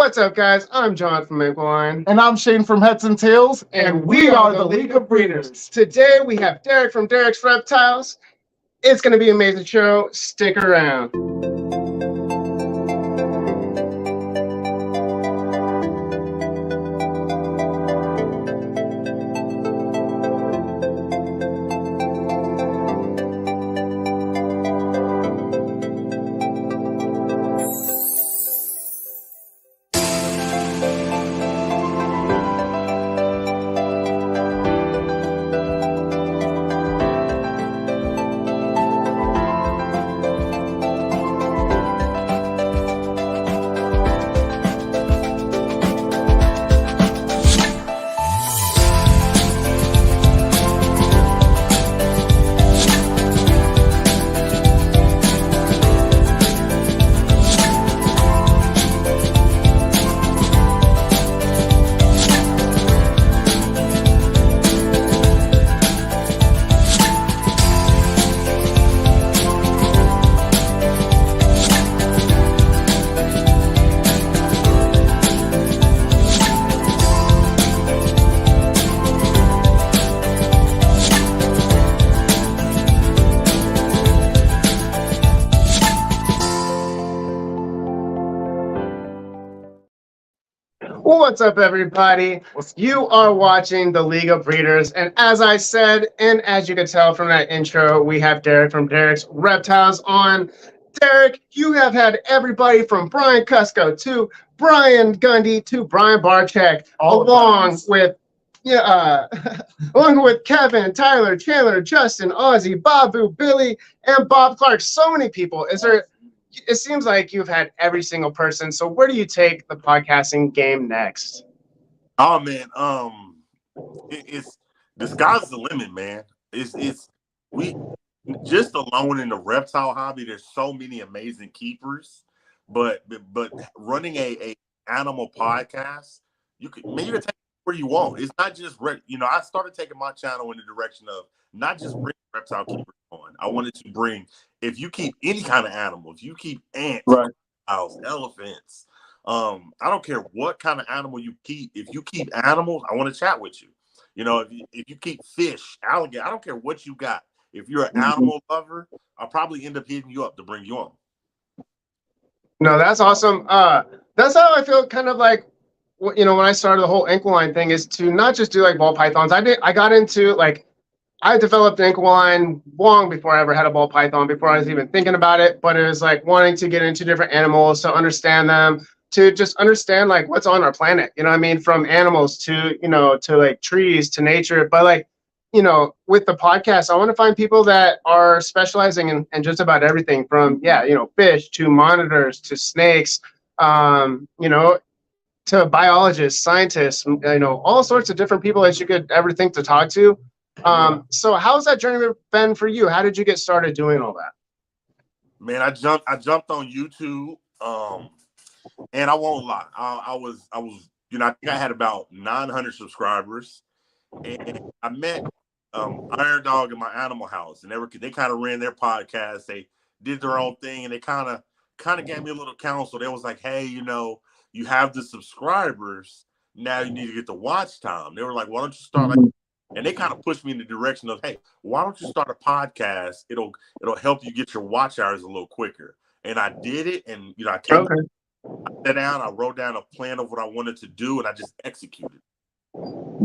What's up, guys? I'm John from Ankle-Line. And I'm Shane from Heads and Tails, and we are the League of Breeders. Today, we have Derek from Derricks Reptiles. It's going to be an amazing show. Stick around. What's up, everybody? You are watching the League of Breeders, and as I said, and as you can tell from that intro, we have Derek from Derricks Reptiles on. Derek, you have had everybody from Brian Cusco to Brian Gundy to Brian Barczyk, along with Kevin, Tyler, Chandler, Justin, Ozzy, Babu, Billy, and Bob Clark. So many people. It seems like you've had every single person. So where do you take the podcasting game next? Oh man, it's the sky's the limit, man. We just alone in the reptile hobby. There's so many amazing keepers, but running a animal podcast, you can take it where you want. It's not just I started taking my channel in the direction of not just bring reptile keepers on. I wanted to bring, if you keep any kind of animal, if you keep ants, reptiles, elephants, I don't care what kind of animal you keep. If you keep animals, I want to chat with you. If you keep fish, alligator, I don't care what you got. If you're an animal lover, I'll probably end up hitting you up to bring you on. No, that's awesome. That's how I feel, kind of like, when I started the whole Ankle-Line thing, is to not just do like ball pythons. I got into I developed an Ankle-Line long before I ever had a ball python, before I was even thinking about it. But it was like wanting to get into different animals, to understand them, to just understand like what's on our planet. You know what I mean? From animals to, to like trees, to nature. But with the podcast, I want to find people that are specializing in just about everything from, fish to monitors to snakes, to biologists, scientists, all sorts of different people that you could ever think to talk to. So how's that journey been for you? How did you get started doing all that? Man, I jumped on YouTube, and I won't lie. I was, I think I had about 900 subscribers, and I met Iron Dog in my animal house, and they kind of ran their podcast. They did their own thing, and they kind of gave me a little counsel. They was like, hey, you have the subscribers, now you need to get the watch time. They were like, why don't you start and they kind of pushed me in the direction of, hey, why don't you start a podcast? It'll help you get your watch hours a little quicker. And I did it, and I sat down, I wrote down a plan of what I wanted to do, and I just executed.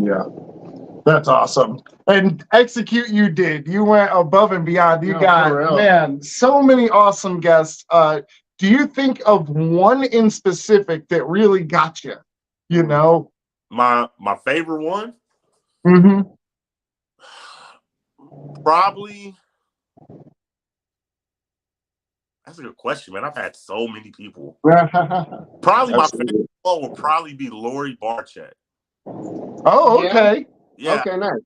Yeah. That's awesome. And execute you did. You went above and beyond. You got, man, so many awesome guests. Do you think of one in specific that really got you? My favorite one? Mm-hmm. Probably. That's a good question, man. I've had so many people. Probably my favorite one would probably be Lori Barczyk. Oh, okay. Yeah. Okay, nice.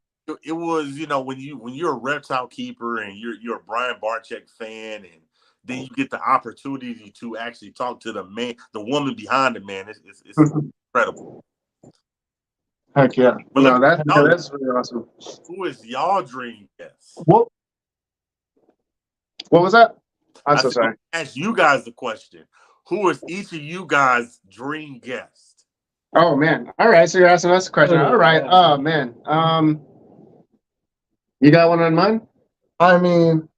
It was, when you're a reptile keeper and you're a Brian Barczyk fan, and then you get the opportunity to actually talk to the woman behind the man. It's incredible. Heck yeah. But that's really awesome. Who is y'all dream guest? What was that? I'm so sorry. Ask you guys the question. who is each of you guys' dream guest? Oh man. All right. So you're asking us a question. All right. Oh man. You got one on mind? I mean,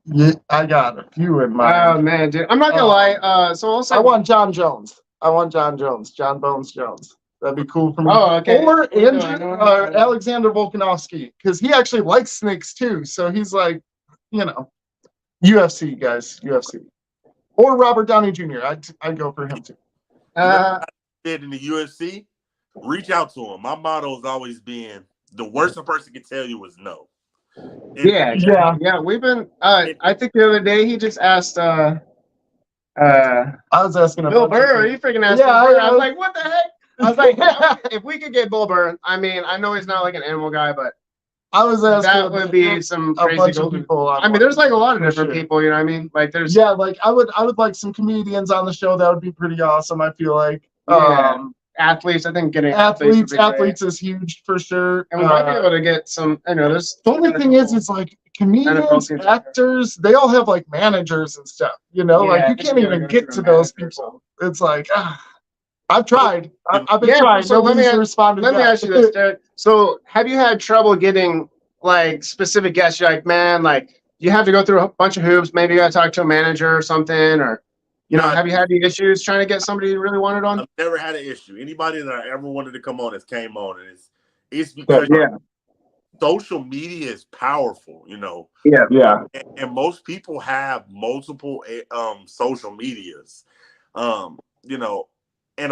yeah, I got a few in mind. Oh man, dude. I'm not gonna lie. So also I want John Jones. John Bones Jones. That'd be cool for me. Oh, okay. Or I Andrew, know. Alexander Volkanovski, because he actually likes snakes too. So he's like, UFC guys, UFC. Or Robert Downey Jr. I'd go for him too. Did in the UFC, reach out to him. My motto has always been the worst a person can tell you is no. Yeah. We've been. I think the other day he just asked. I was asking Bill Burr. Are you freaking asking? Yeah, Bill Burr? I was like, what the heck? I was like, if we could get Bill Burr, I mean, I know he's not like an animal guy, but I was asking. That would be some crazy bunch of people. I mean, there's like a lot of different people. You know what I mean? Like there's like I would like some comedians on the show. That would be pretty awesome. I feel like. Athletes, I think getting athletes is huge for sure. And we might be able to get some, there's the only thing is like comedians, actors, they all have like managers and stuff, like you can't even get to those people. It's like, I've tried. I've been trying. So let me ask you this, Derek. So have you had trouble getting like specific guests? You're like, man, like you have to go through a bunch of hoops. Maybe you got to talk to a manager or something, or have you had any issues trying to get somebody you really wanted on? I've never had an issue. Anybody that I ever wanted to come on has came on, and it's because social media is powerful, Yeah. And most people have multiple social medias, and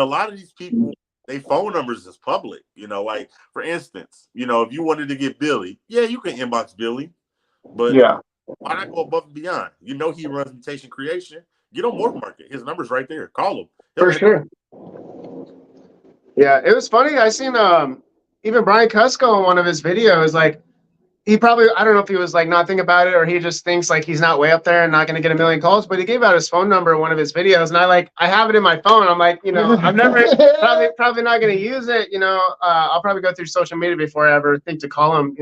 a lot of these people, their phone numbers is public. Like for instance, if you wanted to get Billy, you can inbox Billy, but why not go above and beyond? He runs Mutation Creation. Get on Morph Market. His number's right there. Call him. For sure. Yeah, it was funny. I seen even Brian Cusco in one of his videos, like he probably, I don't know if he was like not thinking about it or he just thinks like he's not way up there and not going to get a million calls, but he gave out his phone number in one of his videos. And I have it in my phone. I'm like, I'm never probably not going to use it. I'll probably go through social media before I ever think to call him,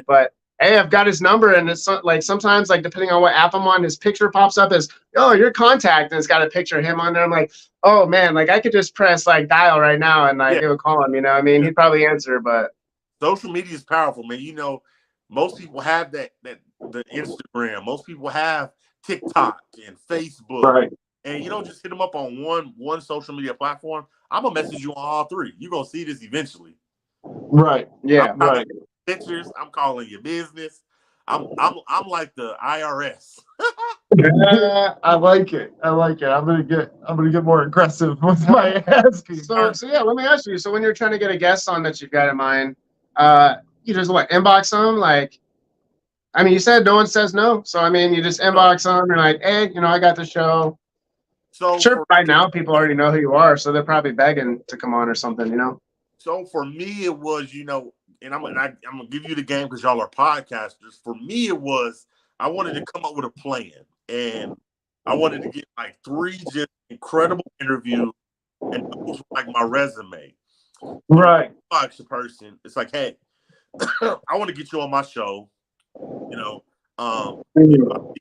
but hey, I've got his number, and it's like sometimes, like depending on what app I'm on, his picture pops up as, oh, your contact, and it's got a picture of him on there. I'm like, oh man, like I could just press like dial right now and like it would call him. He'd probably answer. But social media is powerful, man. Most people have the Instagram. Most people have TikTok and Facebook. Right. And you don't just hit them up on one social media platform. I'm gonna message you on all three. You're gonna see this eventually. Right. Yeah. Right. Pictures. I'm calling your business. I'm like the IRS. I like it. I'm gonna get more aggressive with my asking. So let me ask you. So when you're trying to get a guest on that you've got in mind, you just inbox them? Like, I mean, you said no one says no, so you just inbox them and like, hey, I got the show. So sure, right now people already know who you are, so they're probably begging to come on or something, So for me, it was, and I'm gonna give you the game because y'all are podcasters. For me, it was I wanted to come up with a plan, and I wanted to get like 3 just incredible interviews, and those were like my resume. Right. Box a person. It's like, hey, I want to get you on my show.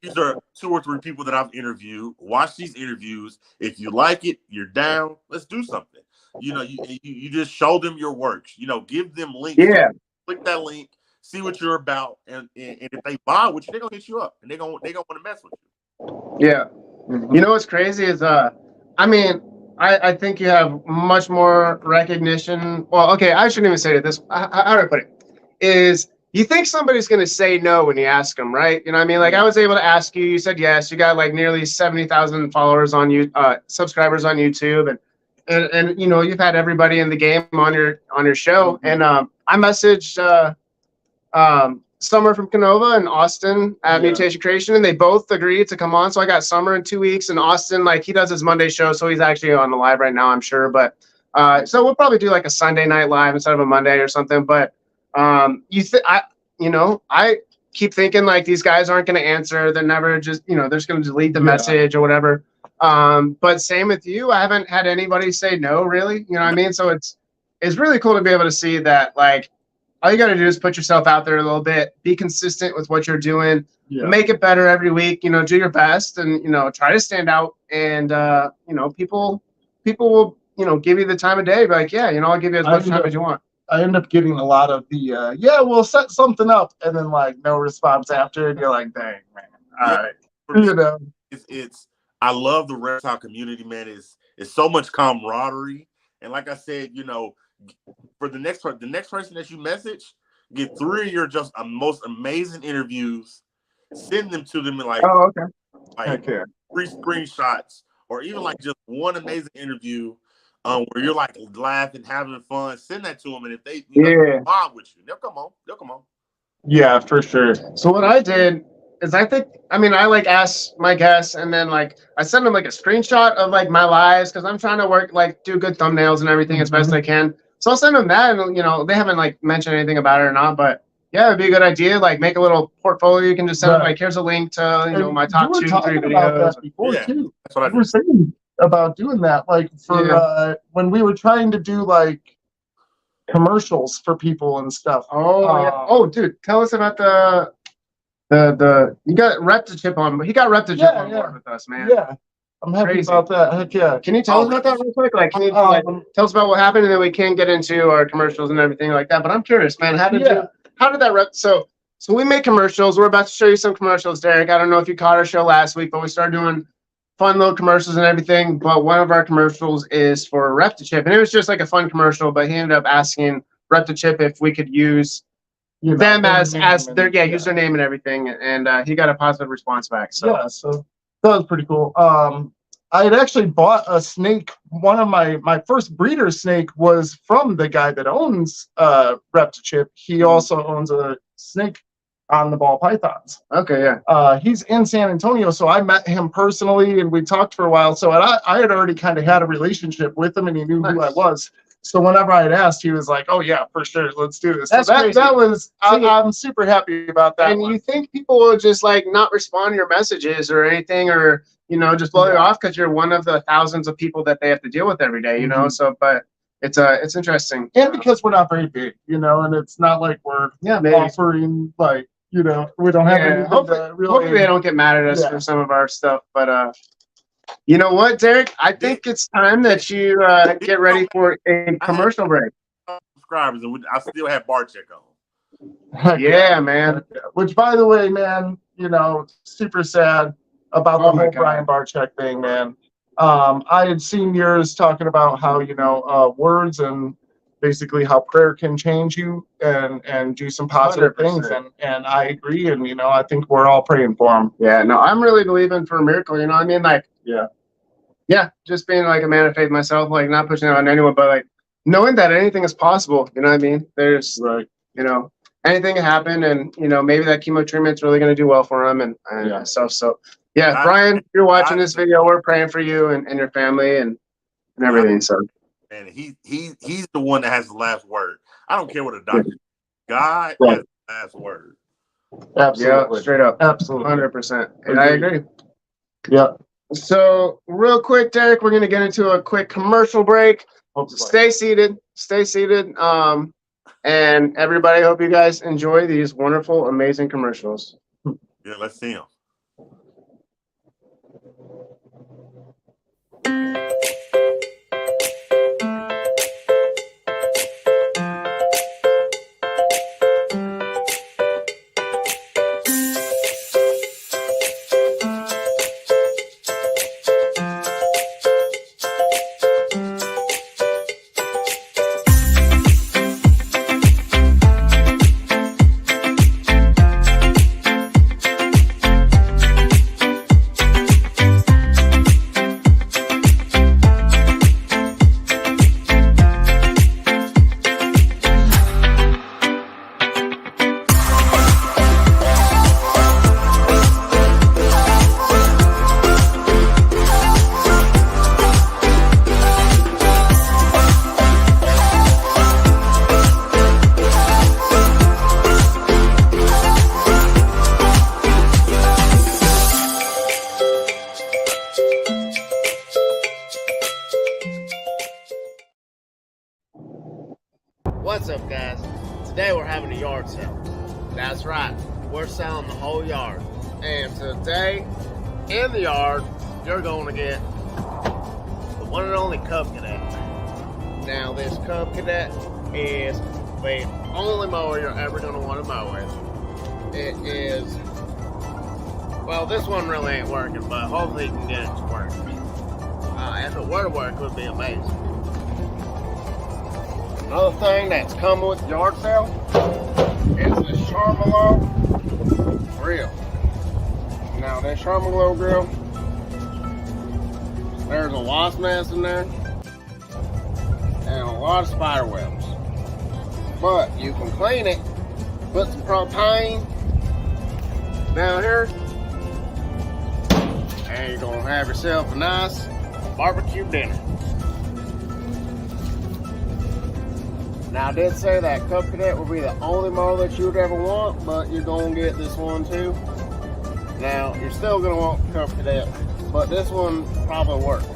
These are 2 or 3 people that I've interviewed. Watch these interviews. If you like it, you're down. Let's do something. You just show them your works. Give them links. Yeah. Click that link. See what you're about, and if they buy with you, they're gonna hit you up, and they're gonna want to mess with you. Yeah. Mm-hmm. What's crazy is I think you have much more recognition. Well, okay, I shouldn't even say it this. How do I put it? Is you think somebody's going to say no when you ask them, right? Like I was able to ask you. You said yes. You got like nearly 70,000 followers on subscribers on YouTube, and you've had everybody in the game on your show. And I messaged Summer from Canova and Austin at Mutation Creation, and they both agreed to come on. So I got Summer in 2 weeks, and Austin, like he does his Monday show, so he's actually on the live right now, I'm sure. But so we'll probably do like a Sunday night live instead of a Monday or something. But I keep thinking like these guys aren't going to answer. They're never just they're just going to delete the message or whatever. But same with you. I haven't had anybody say no, really. So it's really cool to be able to see that like. All you got to do is put yourself out there a little bit, be consistent with what you're doing. make it better every week. Do your best and try to stand out. And people will give you the time of day. Be like, yeah, I'll give you as much time as you want. I end up getting a lot of the we'll set something up, and then like no response after, and you're like, dang, man. All right. It's I love the reptile community, man. It's so much camaraderie. And like I said, for the next person that you message, get 3 of your just most amazing interviews, send them to them in like 3 screenshots, or even like just one amazing interview where you're like laughing, having fun. Send that to them, and if they bond with you, they'll come on. Yeah, for sure. So what I did is I like asked my guests, and then like I send them like a screenshot of like my lives, because I'm trying to do good thumbnails and everything as best I can. So I'll send them that, and they haven't like mentioned anything about it or not, but yeah, it'd be a good idea. Like make a little portfolio. You can just send them like, here's a link to my top 2, 3 videos. That before too. That's what I was saying about doing that. Like for when we were trying to do like commercials for people and stuff. Oh, dude, tell us about the you got Reptichip on, but he got Reptichip on board with us, man. Yeah, I'm happy about that. Heck yeah. Can you tell us about that real quick? Like, can you tell us about what happened, and then we can get into our commercials and everything like that. But I'm curious, man. How did that So we make commercials. We're about to show you some commercials, Derek. I don't know if you caught our show last week, but we started doing fun little commercials and everything. But one of our commercials is for Reptichip, and it was just like a fun commercial. But he ended up asking Reptichip if we could use them as their use their name and everything, and he got a positive response back. So so that was pretty cool. I had actually bought a snake. One of my first breeder snake was from the guy that owns Reptichip. He also owns a snake on the ball pythons. Okay, yeah. He's in San Antonio, so I met him personally, and we talked for a while. So I had already kind of had a relationship with him, and he knew who I was. So whenever I had asked, he was like, "Oh yeah, for sure, let's do this." That's crazy. I'm super happy about that. And you think people will just like not respond to your messages or anything, or just blow you off because you're one of the thousands of people that they have to deal with every day, So, but it's interesting, and because we're not very big, and it's not like we're offering like we don't have anything. Hopefully they don't get mad at us for some of our stuff, but. You know what, Derek? I think it's time that you get ready for a commercial break. Subscribers, and I still have bar check on. Yeah, man. Which, by the way, man, super sad about the whole Brian Barczyk thing, man. I had seen yours talking about how words and basically how prayer can change you and do some positive 100%. Things, and I agree, and I think we're all praying for him. Yeah, no, I'm really believing for a miracle. You know what I mean? Like. Yeah, just being like a man of faith myself, like not pushing it on anyone, but like knowing that anything is possible. You know what I mean? There's anything can happen, and maybe that chemo treatment's really going to do well for him and stuff. So yeah, Brian, if you're watching this video, we're praying for you and your family and everything. So and he's the one that has the last word. I don't care what a doctor. God has the last word. Absolutely. Yeah, straight up. Absolutely. 100%. And I agree. Yeah. So real quick, Derek, we're going to get into a quick commercial break. Stay seated. And everybody, hope you guys enjoy these wonderful, amazing commercials. Yeah, let's see them. What's up, guys? Today we're having a yard sale. That's right, we're selling the whole yard. And today, in the yard, you're going to get the one and only Cub Cadet. Now, this Cub Cadet is the only mower you're ever going to want to mow with. It is, well, this one really ain't working, but hopefully you can get it to work. If it were to work, it would be amazing. Another thing that's come with the yard sale is this Charmelo grill. Now, this Charmelo grill, there's a wasp nest in there and a lot of spider webs. But you can clean it, put some propane down here, and you're gonna have yourself a nice barbecue dinner. Now, I did say that Cub Cadet will be the only mower that you would ever want, but you're gonna get this one too. Now, you're still gonna want the Cub Cadet, but this one probably works.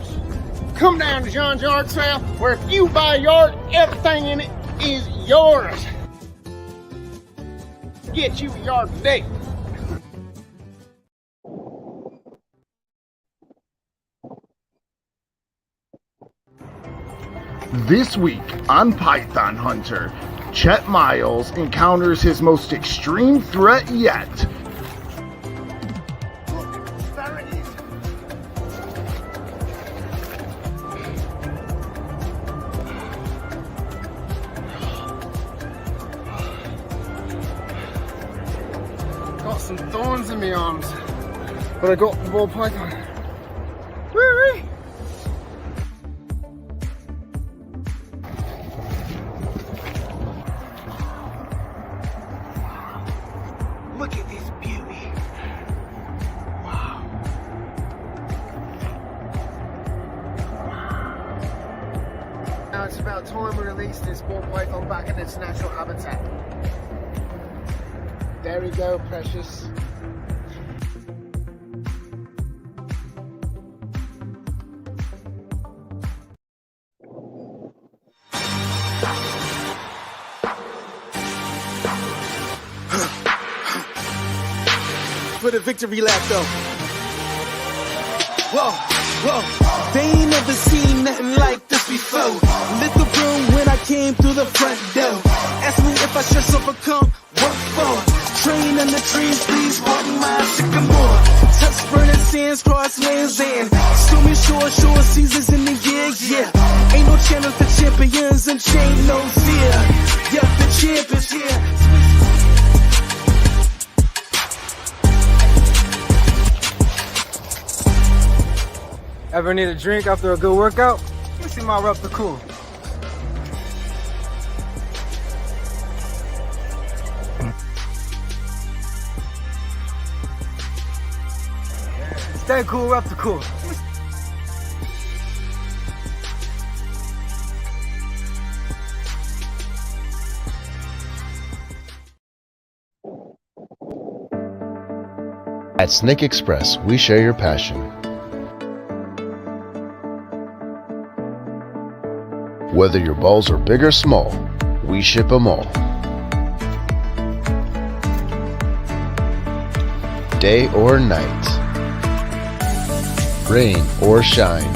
Come down to John's Yard Sale, where if you buy a yard, everything in it is yours. Get you a yard today. This week on Python Hunter, Chet Miles encounters his most extreme threat yet. There it is. Got some thorns in my arms, but I got the ball python. Woo-wee. Look at this beauty. Wow. Now it's about time we release this ball python back in its natural habitat. There we go, precious. For the victory lap though. Whoa, whoa, they ain't never seen nothing like this before. Lit the room when I came through the front door. Ask me if I should overcome, what for? Train in the trees, please pardon my sycamore. Touch burning sands, crosslands and stormy shore seasons in the year, yeah. Ain't no channel for champions and chain no fear. Yeah, the champ is here. Ever need a drink after a good workout? Let's see my rep the cool. Stay cool, rep the cool. At Snake Express, we share your passion. Whether your balls are big or small, we ship them all. Day or night, rain or shine,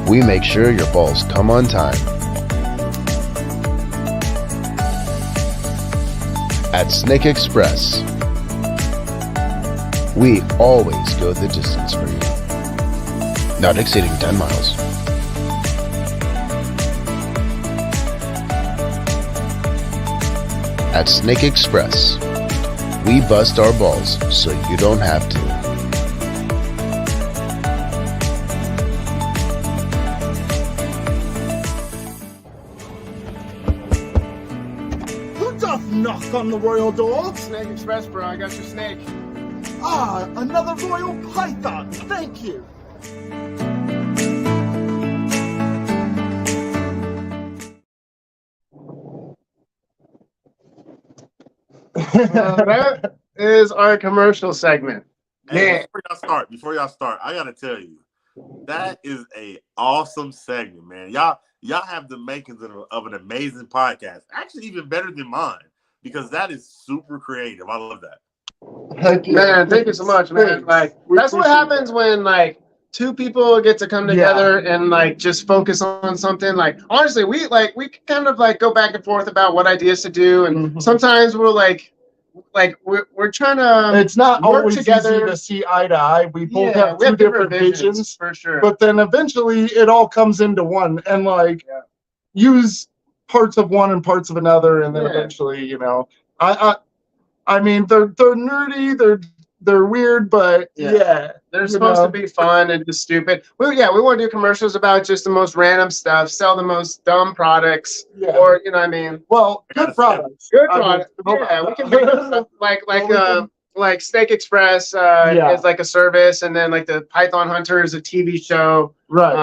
we make sure your balls come on time. At Snake Express, we always go the distance for you, not exceeding 10 miles. At Snake Express, we bust our balls so you don't have to. Who doth knock on the royal door? Snake Express, bro. I got your snake. Ah, another royal python. Thank you. That is our commercial segment. Hey, before y'all start, I gotta tell you, that is a awesome segment, man. Y'all have the makings of an amazing podcast. Actually, even better than mine, because that is super creative. I love that. Heck yeah. Man, thank you so much, man. Thanks. Like We that's what appreciate happens that. when like two people get to come together and like just focus on something. Like honestly, we kind of like go back and forth about what ideas to do, and Mhm. sometimes we're like we're trying to It's not work always together. easy to see eye to eye. We both Yeah, have we two have different visions, for sure. but then eventually it all comes into one, and like use parts of one and parts of another, and then Yeah. eventually, you know, I mean, they're nerdy, they're weird, but yeah, they're you supposed know. to be fun and just stupid. Well, yeah, we want to do commercials about just the most random stuff, sell the most dumb products, Yeah. or you know what I mean. Well, good products. Good I mean, product. Yeah, we can bring up like Steak Express is like a service, and then like the Python Hunter is a TV show. Right.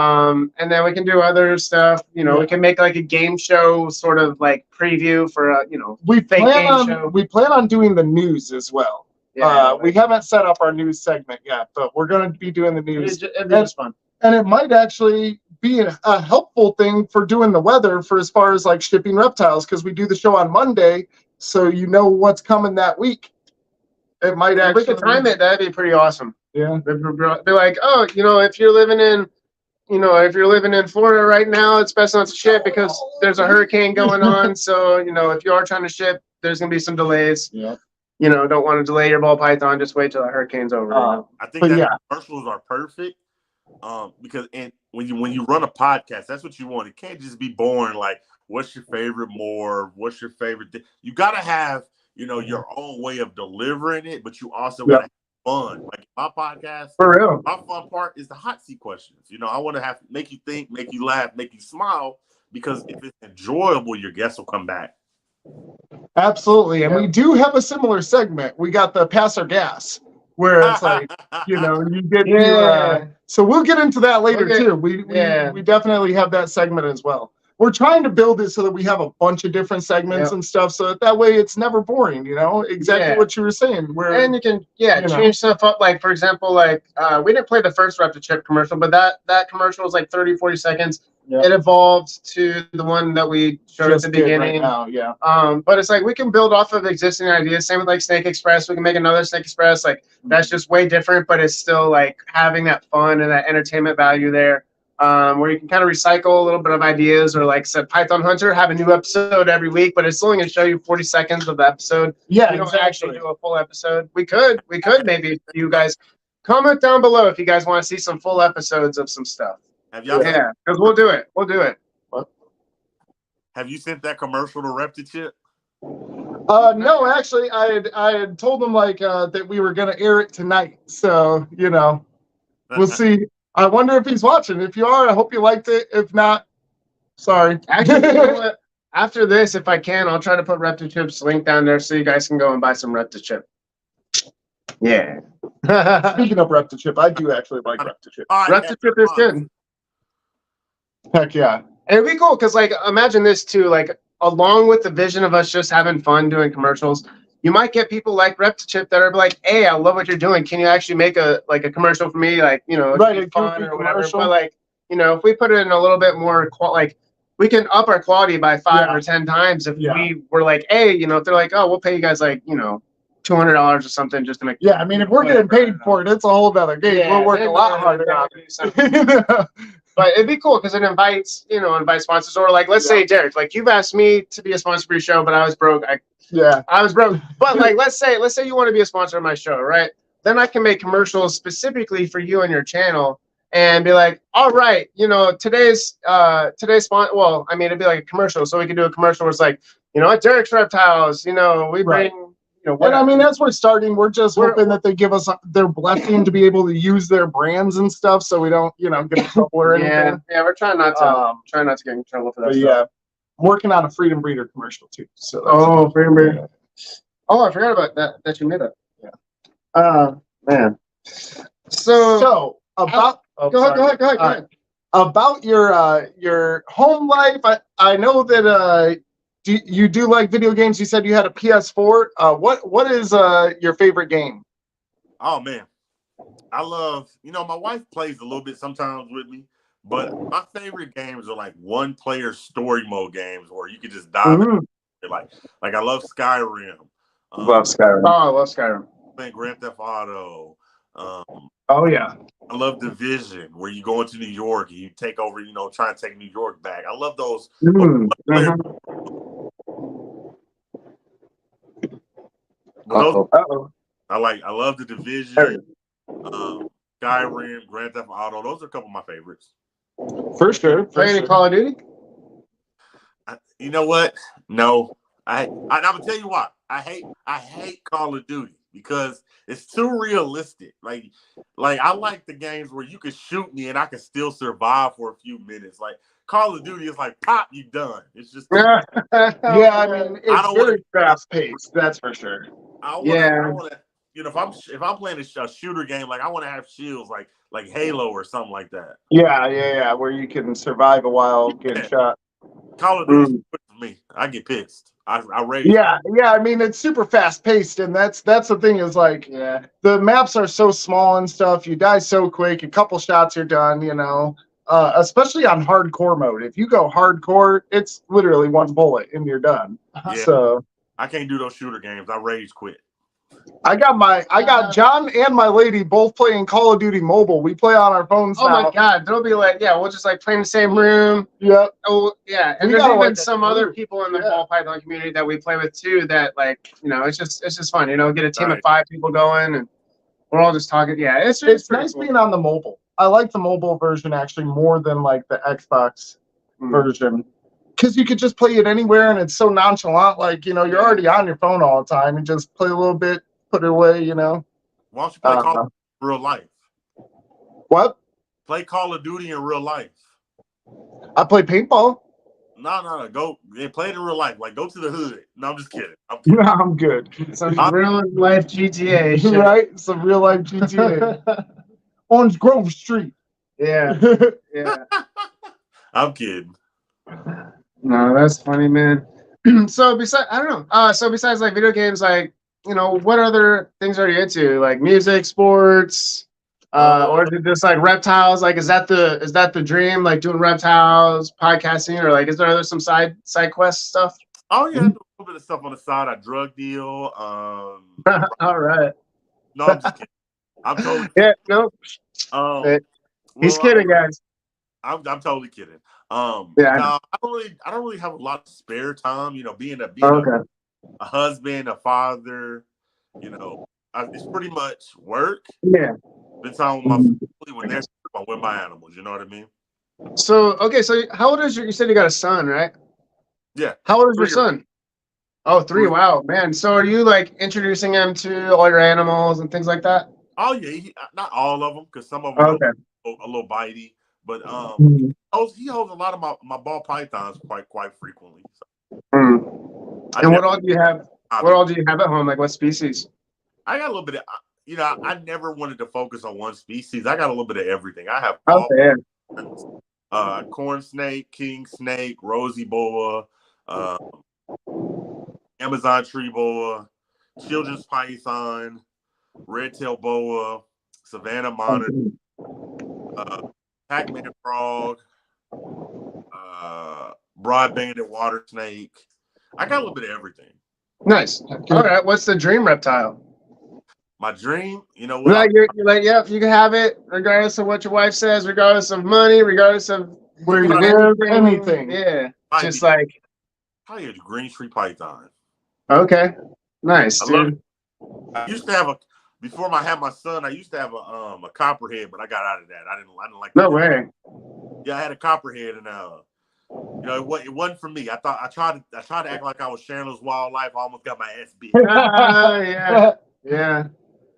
And then we can do other stuff. You know, we can make like a game show sort of like preview for a we fake plan game on show. we plan on doing the news as well. We haven't set up our news segment yet, but we're going to be doing the news. It'd be just fun. And it might actually be a helpful thing for doing the weather for as far as like shipping reptiles, because we do the show on Monday, so you know what's coming that week. It might actually. If we could time it, that'd be pretty awesome. Yeah. Be like, oh, if you're living in Florida right now, it's best not to ship because there's a hurricane going on. So, if you are trying to ship, there's gonna be some delays. Yeah. Don't want to delay your ball python. Just wait till the hurricane's over. I think that commercials are perfect. Because when you run a podcast, that's what you want. It can't just be boring. Like, what's your favorite more? What's your favorite thing? You got to have, your own way of delivering it, but you also got to have fun. Like my podcast, for real. My fun part is the hot seat questions. I want to make you think, make you laugh, make you smile, because if it's enjoyable, your guests will come back. Absolutely. And we do have a similar segment. We got the Pass or Gas, where it's like, you get so we'll get into that later too. We definitely have that segment as well. We're trying to build it so that we have a bunch of different segments and stuff, so that way it's never boring, exactly what you were saying. And you can change stuff up. Like, for example, we didn't play the first Reptile Chip commercial, but that commercial was like 30, 40 seconds. It evolved to the one that we showed at the beginning. Right now, but it's like we can build off of existing ideas. Same with like Snake Express. We can make another Snake Express. Like that's just way different, but it's still like having that fun and that entertainment value there. Where you can kind of recycle a little bit of ideas, or like said, Python Hunter, have a new episode every week, but it's only going to show you 40 seconds of the episode. Yeah, we don't actually do a full episode. We could maybe you guys comment down below if you guys want to see some full episodes of some stuff. Have y'all? Yeah, because we'll do it. We'll do it. What? Have you sent that commercial to Reptile Chip? No, actually, I had told them that we were going to air it tonight. So we'll see. I wonder if he's watching. If you are, I hope you liked it. If not, sorry. Actually, you know what? After this, if I can, I'll try to put Reptile Chip's link down there so you guys can go and buy some Reptile Chip. Yeah. Speaking of Reptile Chip, I do actually like Reptile Chip. Reptile Chip is good. Heck yeah. And it'd be cool because, imagine this too. Along with the vision of us just having fun doing commercials, you might get people like Reptile Chip that are like, "Hey, I love what you're doing. Can you actually make a commercial for me? Right, fun or whatever." But if we put it in a little bit more we can up our quality by 5 or 10 times if we were like, "Hey, if they're like, oh, we'll pay you guys $200 or something just to make." Yeah, I mean, if we're getting paid for it, it's a whole other game. Yeah, we'll work a lot harder on it. But it'd be cool because it invites sponsors, or let's say Derek, you've asked me to be a sponsor for your show, but I was broke. I was broke. But let's say you want to be a sponsor of my show, right? Then I can make commercials specifically for you and your channel and be like, all right, today's sponsor. Well, I mean, it'd be like a commercial, so we can do a commercial where it's like, at Derricks Reptiles, we bring. And I mean, as we're starting, we're just hoping that they give us their blessing to be able to use their brands and stuff, so we don't, get in trouble or anything. Yeah, we're trying not to get in trouble for that stuff. Yeah, I'm working on a Freedom Breeder commercial too. So Freedom Breeder. Oh, I forgot about that you made it. Yeah. Man. So about go ahead. About your home life, I know that you do like video games. You said you had a PS4. What is your favorite game? Oh man, I love. My wife plays a little bit sometimes with me, but my favorite games are like one-player story mode games where you can just dive in. Like I love Skyrim. Love Skyrim. Oh, I love Skyrim. playing Grand Theft Auto. Oh yeah. I love Division, where you go into New York and you take over, try and take New York back. I love those. Player. But those, I love the Division, Skyrim, Grand Theft Auto. Those are a couple of my favorites. For sure. Play any Call of Duty? You know what? No, I'm gonna tell you why. I hate Call of Duty because it's too realistic. Like I like the games where you can shoot me and I can still survive for a few minutes. Like Call of Duty is like pop, you done. It's just yeah. I mean, it's very fast paced. That's for sure. I want to. If I'm playing a shooter game, like I want to have shields, like Halo or something like that. Yeah, where you can survive a while getting shot. Call of Duty for me. I get pissed. I rage. Yeah. I mean, it's super fast paced, and that's the thing is like, the maps are so small and stuff. You die so quick. A couple shots, you're done. Especially on hardcore mode. If you go hardcore, it's literally one bullet and you're done. Yeah. So I can't do those shooter games. I rage quit. I got John and my lady both playing Call of Duty Mobile. We play on our phones now. My God. They'll be like, we'll just like play in the same room. Yep. Oh, yeah. And there's even some other people in the ball python community that we play with too that like, it's just fun, get a team of 5 people going and we're all just talking. Yeah, it's nice cool. being on the mobile. I like the mobile version actually more than like the Xbox version. Because you could just play it anywhere and it's so nonchalant. Like, you're already on your phone all the time. You just play a little bit, put it away, Why don't you play Call of Duty in real life? What? Play Call of Duty in real life. I play paintball. No. Go and play it in real life. Like, go to the hood. No, I'm just kidding. I'm good. Some real life GTA shit. Right? Some real life GTA. Orange Grove Street. Yeah. I'm kidding. No, that's funny, man. So besides like video games, like, what other things are you into? Like music, sports, or is it just like reptiles? Like, is that the dream? Like doing reptiles, podcasting, or like, is there some side quest stuff? Oh yeah, I do a little bit of stuff on the side. I drug deal. All right. No, I'm just kidding. I'm totally kidding. No. He's kidding, guys. I'm totally kidding. No, I don't really have a lot of spare time. Being a husband, a father. It's pretty much work. Yeah. Spend time with my family when they're with my animals. You know what I mean? So how old is you said you got a son, right? Yeah. How old is your son? Oh, 3. Wow, man. So are you like introducing him to all your animals and things like that? Oh yeah, not all of them, because some of them are a little bitey. But he holds a lot of my ball pythons quite frequently. So. And what all do you have? What all do you have at home? Like what species? I got a little bit of. I never wanted to focus on one species. I got a little bit of everything. I have corn snake, king snake, rosy boa, Amazon tree boa, children's python, red-tailed boa, Savannah monitor, Pac-Man frog, broad-banded water snake. I got a little bit of everything. Nice. All right. What's the dream reptile? My dream, what? You're like, you can have it regardless of what your wife says, regardless of money, regardless of where you live, anything. Yeah. Just like probably a green tree python. Okay. Nice, dude. I used to have before I had my son, I used to have a copperhead, but I got out of that. I didn't like that. No way. Yeah, I had a copperhead, and it wasn't for me. I tried to act like I was sharing those wildlife. I almost got my ass beat. Yeah.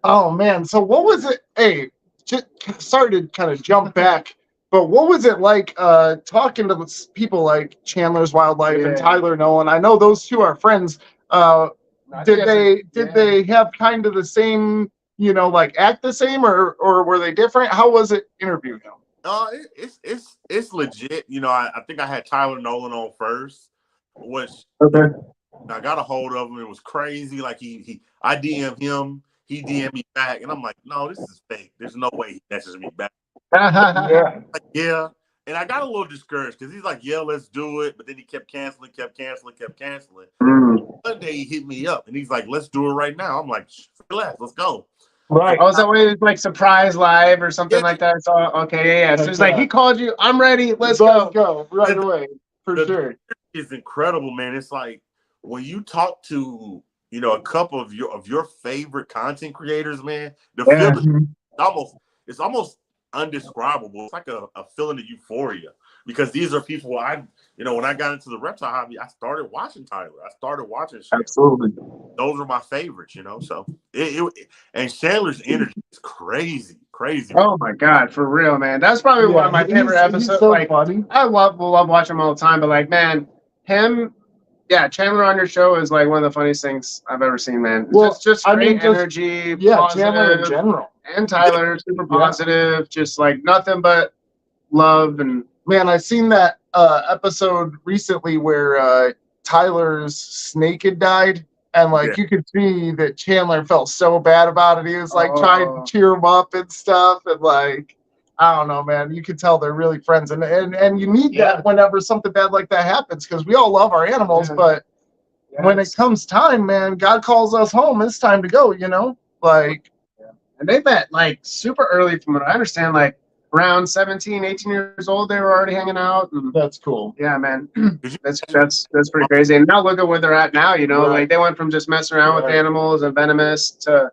Oh man. So what was it? Hey, just sorry to kind of jump back, but what was it like talking to people like Chandler's Wildlife and Tyler Nolan? I know those two are friends. Did they have kind of the same, like act the same, or were they different? How was it interviewing them? It's legit. I think I had Tyler Nolan on first, which I got a hold of him. It was crazy. Like I DM him, he DM me back, and I'm like, no, this is fake. There's no way he messages me back. And I got a little discouraged because he's like, yeah, let's do it. But then he kept canceling. Mm. One day he hit me up and he's like, let's do it right now. I'm like, relax, let's go. Right. Oh, is that way it's like surprise live or something Yeah. like that? So okay, yeah. So it's like he called you, I'm ready, let's go right away. For sure. It's incredible, man. It's like when you talk to, you know, a couple of your favorite content creators, man, the feeling it's almost undescribable. It's like a feeling of euphoria because these are people when I got into the reptile hobby, I started watching Tyler. I started watching Chandler. Absolutely. Those are my favorites, you know. So and Chandler's energy is crazy. Oh my God, for real, man. That's probably one of my favorite episodes. He's so like funny. I love watching him all the time, but like, man, Chandler on your show is like one of the funniest things I've ever seen, man. Well, just great energy. Yeah, Chandler in general. And Tyler, super positive, just like nothing but love. And man, I seen that episode recently where Tyler's snake had died, and like you could see that Chandler felt so bad about it. He was like trying to cheer him up and stuff, and like I don't know, man. You can tell they're really friends, and you need that whenever something bad like that happens, because we all love our animals, but when it comes time, man, God calls us home. It's time to go, you know, like. And they met like super early from what I understand, like around 17, 18 years old, they were already hanging out. And that's cool. Yeah, man. That's pretty crazy. And now look at where they're at now, you know, like they went from just messing around with animals and venomous to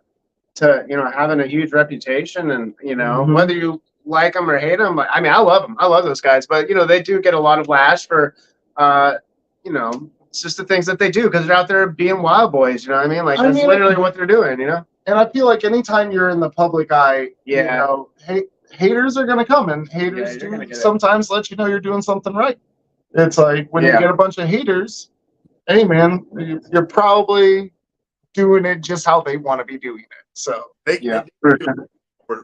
having a huge reputation. And, you know, whether you like them or hate them, I mean, I love them. I love those guys. But, you know, they do get a lot of lash for, you know, it's just the things that they do because they're out there being wild boys. You know what I mean? Like, that's literally what they're doing, you know? And I feel like anytime you're in the public eye, you know, haters are going to come, and haters do sometimes let you know you're doing something right. It's like when you get a bunch of haters, hey, man, you're probably doing it just how they want to be doing it. So,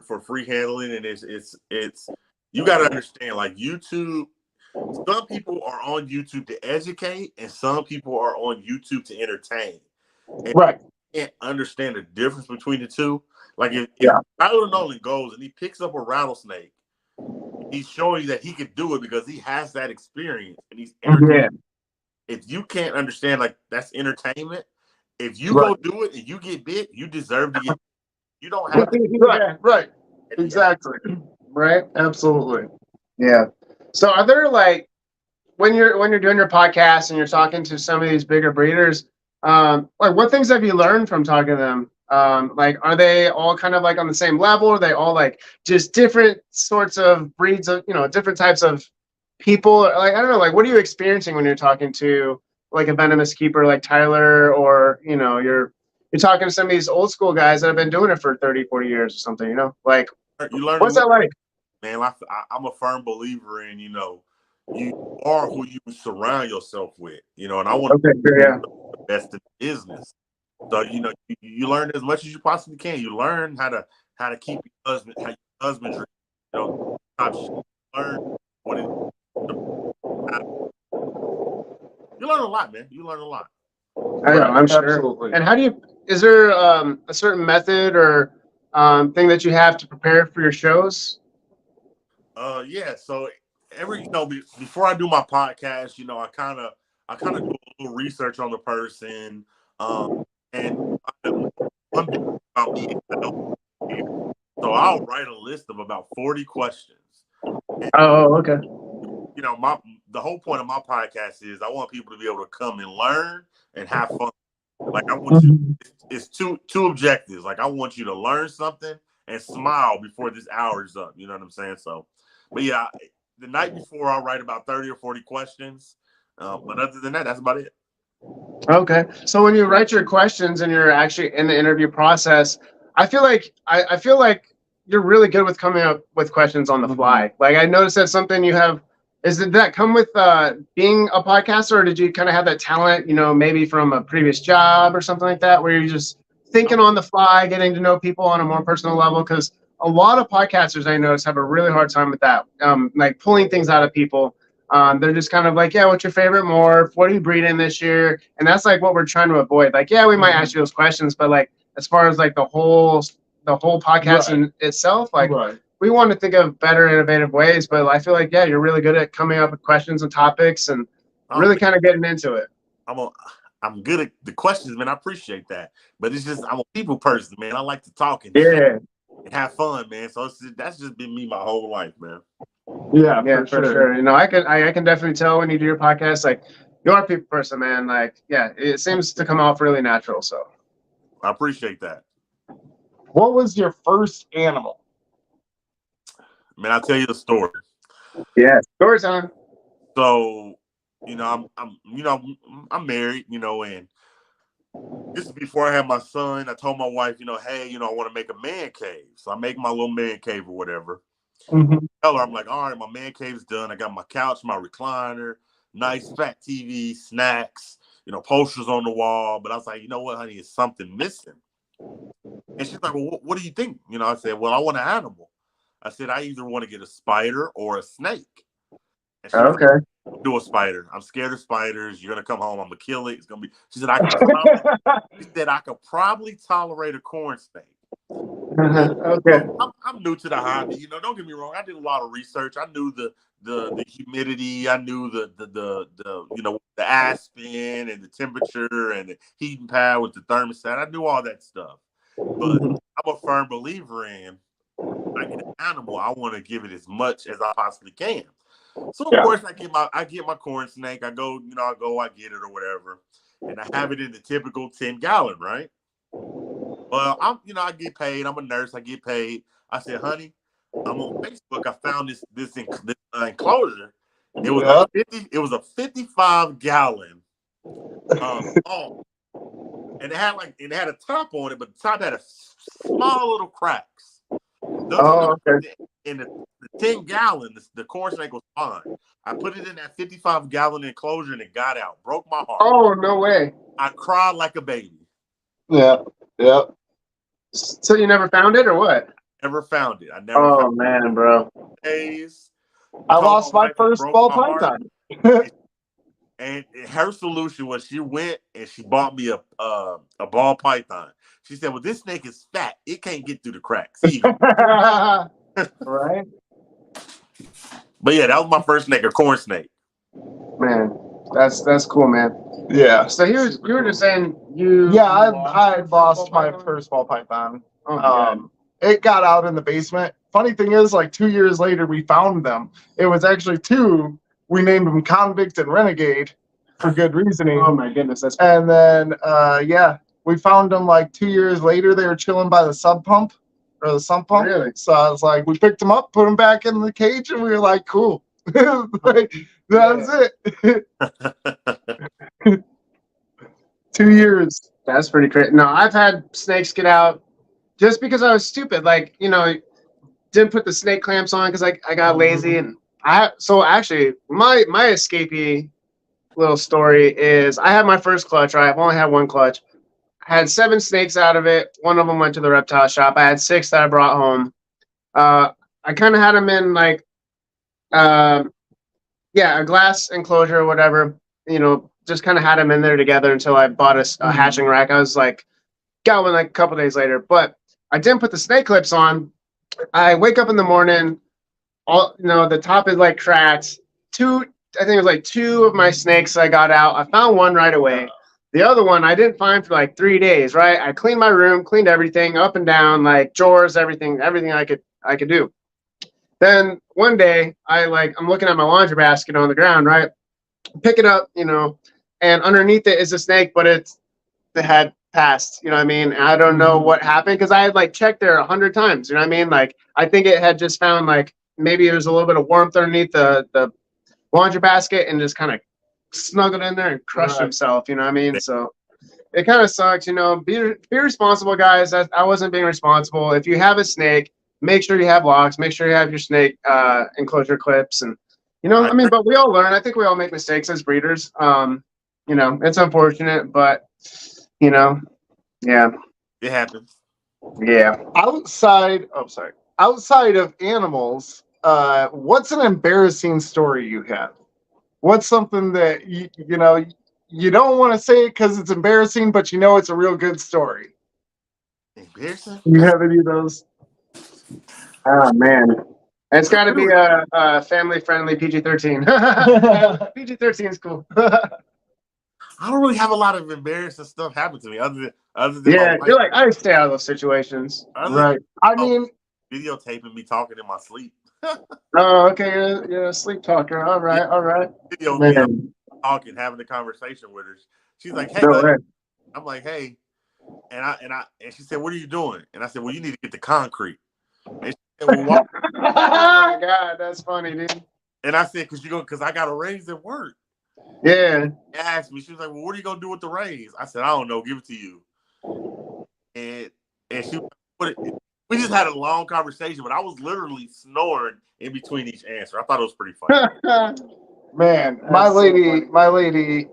for free handling, and it's you got to understand, like YouTube, some people are on YouTube to educate, and some people are on YouTube to entertain. And can't understand the difference between the two. Like if Tyler Nolan goes and he picks up a rattlesnake, he's showing you that he could do it because he has that experience and he's entertaining. If you can't understand, like, that's entertainment. If you go do it and you get bit, you deserve to get. You don't have to. Right. Exactly. Right. Absolutely. Yeah. So are there like when you're doing your podcast and you're talking to some of these bigger breeders? Like what things have you learned from talking to them? Like, are they all kind of like on the same level? Are they all like just different sorts of breeds of, you know, different types of people? Like, I don't know, like, what are you experiencing when you're talking to like a venomous keeper like Tyler, or, you know, you're talking to some of these old school guys that have been doing it for 30, 40 years or something, you know, like, you learn what's that like? Man, I'm a firm believer in, you know, you are who you surround yourself with, you know, and I want to be the best in business. So, you know, you learn as much as you possibly can. You learn how to keep your husbandry, you know, learn what you learn a lot, man. You learn a lot. I know, I'm sure. Absolutely. And is there a certain method or thing that you have to prepare for your shows? Yeah. So before I do my podcast, you know, I kind of do a little research on the person. And one thing about me, so I'll write a list of about 40 questions. And, okay. You know, the whole point of my podcast is I want people to be able to come and learn and have fun. Like, I want you. It's two objectives. Like, I want you to learn something and smile before this hour is up. You know what I'm saying? So, but yeah, the night before I'll write about 30 or 40 questions. But other than that, that's about it. Okay. So when you write your questions and you're actually in the interview process, I feel like you're really good with coming up with questions on the fly. Like, I noticed that's something you have. Did that come with being a podcaster, or did you kind of have that talent, you know, maybe from a previous job or something like that, where you're just thinking on the fly, getting to know people on a more personal level? Because a lot of podcasters I notice have a really hard time with that, like pulling things out of people. They're just kind of like, yeah, what's your favorite morph? What are you breeding this year? And that's like what we're trying to avoid. Like, yeah, we might ask you those questions, but like as far as like the whole podcast in itself, like we want to think of better, innovative ways. But I feel like, yeah, you're really good at coming up with questions and topics and really kind of getting into it. I'm good at the questions, man. I appreciate that. But it's just I'm a people person, man. I like to talk and and have fun, man. So that's just been me my whole life, man. Yeah, for sure. You know, I can definitely tell when you do your podcast, like you're a people person, man. Like, yeah, it seems to come off really natural. So I appreciate that. What was your first animal? Man, I'll tell you the story. Yeah, story time. So, you know, I'm married, you know, and this is before I had my son. I told my wife, you know, hey, you know, I want to make a man cave. So I make my little man cave or whatever. Tell her, I'm like, all right, my man cave's done. I got my couch, my recliner, nice fat TV, snacks, you know, posters on the wall. But I was like, you know what, honey, it's something missing. And she's like, well, what do you think? You know, I said, well, I want an animal. I said, I either want to get a spider or a snake. And she was like, do a spider. I'm scared of spiders. You're gonna come home. I'm gonna kill it. It's gonna be. She said, I could probably tolerate a corn snake. I'm new to the hobby. You know, don't get me wrong. I did a lot of research. I knew the humidity. I knew the you know, the aspen and the temperature and the heating pad with the thermostat. I knew all that stuff. But I'm a firm believer in, like, an animal, I want to give it as much as I possibly can. So of course I get my corn snake. I go, I get it or whatever, and I have it in the typical 10-gallon, right? Well, I get paid. I'm a nurse. I get paid. I said, honey, I'm on Facebook. I found this enclosure. It was a 55-gallon ball, and it had a top on it, but the top had a small little cracks. In the 10-gallon, the corn snake was fine. I put it in that 55-gallon enclosure and it got out. Broke my heart. Oh, no way. I cried like a baby. Yeah. So you never found it or what? Never found it. I never found it. Oh, man, bro. Days. I lost my first ball python. And her solution was she went and she bought me a ball python. She said, well, this snake is fat. It can't get through the cracks. Right? But yeah, that was my first snake, a corn snake. Man, that's cool, man. Yeah. So you were just saying you. Yeah, I lost my first ball python. It got out in the basement. Funny thing is, like 2 years later, we found them. It was actually two. We named them Convict and Renegade for good reasoning. Oh my goodness, that's cool. And then we found them like 2 years later. They were chilling by the sump pump. Really? So I was like, we picked them up, put them back in the cage, and we were like, cool. That's it. 2 years. That's pretty crazy. No, I've had snakes get out just because I was stupid. Like, didn't put the snake clamps on because I got lazy. And so actually my escapee little story is I had my first clutch, right? I've only had one clutch. I had 7 snakes out of it. One of them went to the reptile shop. I had 6 that I brought home. I kind of had them in like, a glass enclosure or whatever, just kind of had them in there together until I bought a hatching rack. I was like, got one like a couple days later, but I didn't put the snake clips on. I wake up in the morning, the top is like cracked. I think it was like 2 of my snakes I got out. I found one right away. The other one I didn't find for like 3 days, right? I cleaned my room, cleaned everything up and down, like drawers, everything I could do. Then one day I'm looking at my laundry basket on the ground, right? Pick it up, and underneath it is a snake, but it had passed, you know what I mean? And I don't know what happened because I had checked there 100 times, you know what I mean? I think it had just found maybe there was a little bit of warmth underneath the laundry basket and just kind of snuggled in there and crushed himself, you know what I mean? So it kind of sucks, be responsible, guys. I wasn't being responsible. If you have a snake, make sure you have locks, make sure you have your snake enclosure clips, and but we all learn. I think we all make mistakes as breeders. It's unfortunate, but yeah. It happens. Yeah. Outside of animals, what's an embarrassing story you have? What's something that you don't want to say it because it's embarrassing, but it's a real good story? Embarrassing? You have any of those? Oh man, it's got to be a family-friendly PG-13. PG-13 is cool. I don't really have a lot of embarrassing stuff happen to me other than Yeah, my you're wife. like, I stay out of those situations. Right. I mean, Videotaping me talking in my sleep. Oh, okay, you're a sleep talker. All right, all right. Video me Man, talking, having a conversation with her. She's like, "Hey, no buddy." way. I'm like, "Hey," and she said, "What are you doing?" And I said, "Well, you need to get the concrete." And she said, "Well, why?" Oh my God, that's funny, dude. And I said, "Because I got a raise at work." Yeah. She asked me, she was like, "Well, what are you gonna do with the raise?" I said, "I don't know. Give it to you." And she we just had a long conversation, but I was literally snoring in between each answer. I thought it was pretty funny. man, my lady,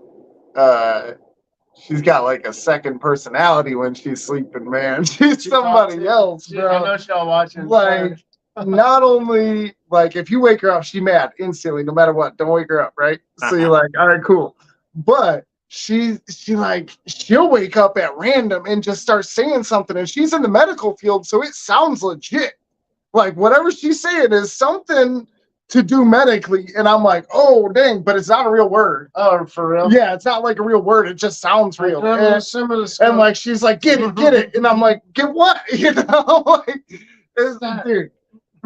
she's got like a second personality when she's sleeping, man. She's somebody else, bro. I know y'all watching. Like, not only like if you wake her up, she mad instantly, no matter what. Don't wake her up, right? So you're like, all right, cool. But she'll wake up at random and just start saying something, and she's in the medical field, so it sounds legit. Like whatever she's saying is something to do medically, and I'm like, oh dang, but it's not a real word. Oh, for real? Yeah, it's not like a real word. It just sounds real. And like she's like, get it, and I'm like, get what? You know, like, dude,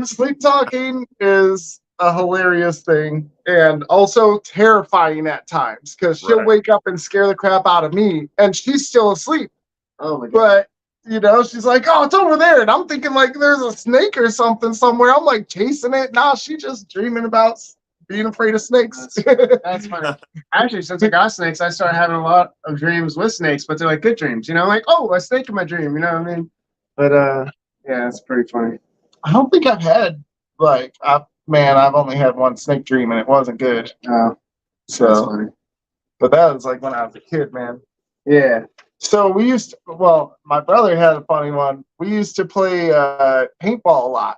sleep talking is a hilarious thing and also terrifying at times because she'll wake up and scare the crap out of me, and she's still asleep. Oh my God. But you know, she's like, oh, it's over there. And I'm thinking like there's a snake or something somewhere. I'm like chasing it. Nah, she's just dreaming about being afraid of snakes. That's funny. Actually, since I got snakes, I started having a lot of dreams with snakes, but they're like good dreams, you know, like, oh, a snake in my dream, you know what I mean? But yeah, it's pretty funny. I don't think I've had I've only had one snake dream and it wasn't good. Oh, So, that's funny. but that was like when I was a kid, man. Yeah. So my brother had a funny one. We used to play paintball a lot,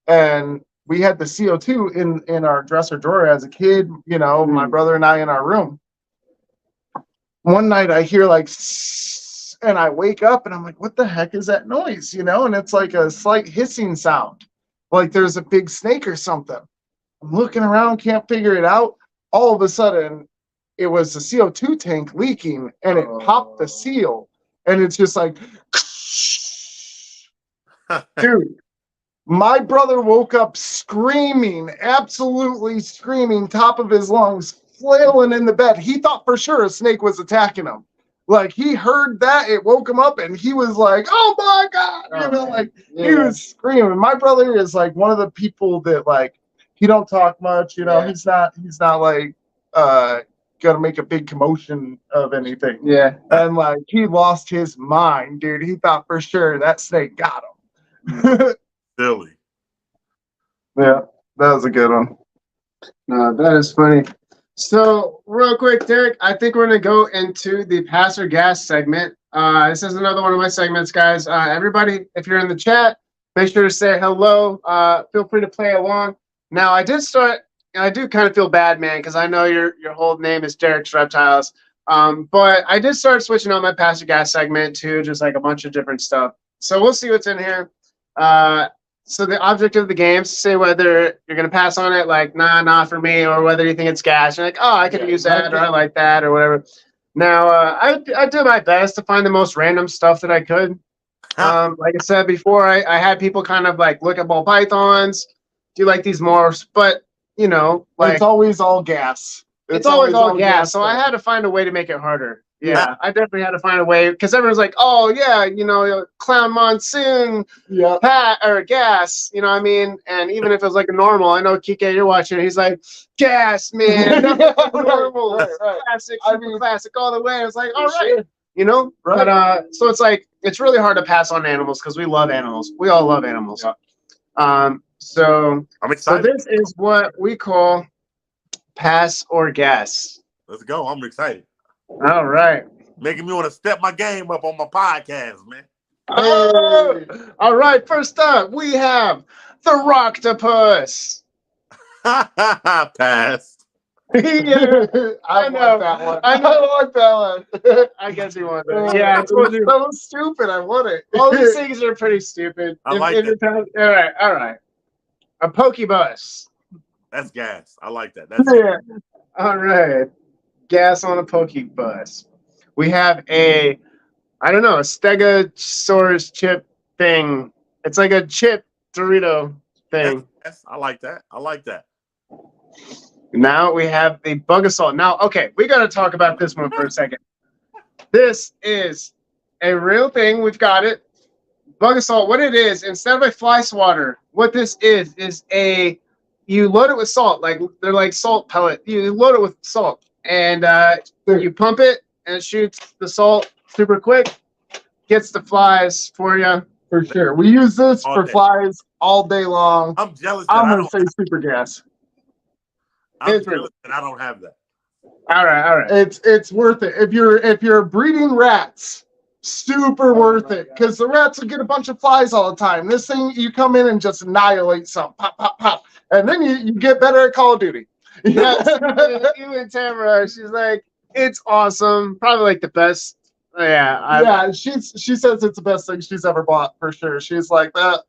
and we had the CO2 in our dresser drawer as a kid, you know, my brother and I in our room. One night I hear like, and I wake up and I'm like, what the heck is that noise? You know, and it's like a slight hissing sound, like there's a big snake or something. I'm looking around, can't figure it out. All of a sudden, it was the CO2 tank leaking, and it popped the seal, and it's just like, dude. My brother woke up screaming, absolutely screaming, top of his lungs, flailing in the bed. He thought for sure a snake was attacking him. Like he heard that, it woke him up, and he was like, "Oh my God!" You know, like he was screaming. My brother is like one of the people that like he don't talk much. You know, he's not like gonna make a big commotion of anything. Yeah. And like he lost his mind, dude. He thought for sure that snake got him. Silly. Yeah, that was a good one. No, that is funny. So, real quick, Derek, I think we're going to go into the pass or gas segment. This is another one of my segments, guys. Everybody, if you're in the chat, make sure to say hello. Feel free to play along. Now, I do kind of feel bad, man, because I know your whole name is Derricks Reptiles. But I did start switching on my pass or gas segment to just like a bunch of different stuff. So we'll see what's in here. So the object of the game is to say whether you're going to pass on it, like, nah, not for me, or whether you think it's gas. You're like, oh, I could use that, or I like that, or whatever. Now, I did my best to find the most random stuff that I could. Like I said before, I had people kind of like look at ball pythons, do like these morphs, but, you know, like. It's always all gas. It's always all gas. So I had to find a way to make it harder. Yeah, I definitely had to find a way because everyone's like, oh, yeah, you know, Clown Monsoon, or gas, you know what I mean? And even if it was like a normal, I know, Kike, you're watching it, he's like, gas, man, normal, classic, classic all the way. It's like, all right, you know? Right. But so it's like, it's really hard to pass on animals because we love animals. We all love animals. So I'm excited. So this is what we call pass or gas. Let's go. I'm excited. All right. Making me want to step my game up on my podcast, man. Oh, all right. First up, we have the Rocktopus. Pass. Yeah, I know that one. I want that one. I guess you want that. Yeah, it's so stupid. I want it. All these things are pretty stupid. I like it. All right. A Pokebus. That's gas. I like that. That's Yeah. All right. Gas on a Pokebus. We have a, I don't know, a Stegosaurus chip thing. It's like a chip Dorito thing. I like that. I like that. Now we have the Bug Assault. Now, okay, we got to talk about this one for a second. This is a real thing. We've got it. Bug Assault, what it is, instead of a fly swatter, what this is a, you load it with salt. Like, they're like salt pellet. You load it with salt. And you pump it, and it shoots the salt super quick. Gets the flies for you. For sure. We use this All for day. flies all day long. I'm jealous that I'm I gonna don't. say super gas. I'm jealous that I don't have that. All right. It's worth it. If you're breeding rats, super worth it. Because the rats will get a bunch of flies all the time. This thing, you come in and just annihilate some. Pop, pop, pop. And then you get better at Call of Duty. Yes, you and Tamara, she's like, it's awesome. Probably like the best. Yeah. She says it's the best thing she's ever bought for sure. She's like that.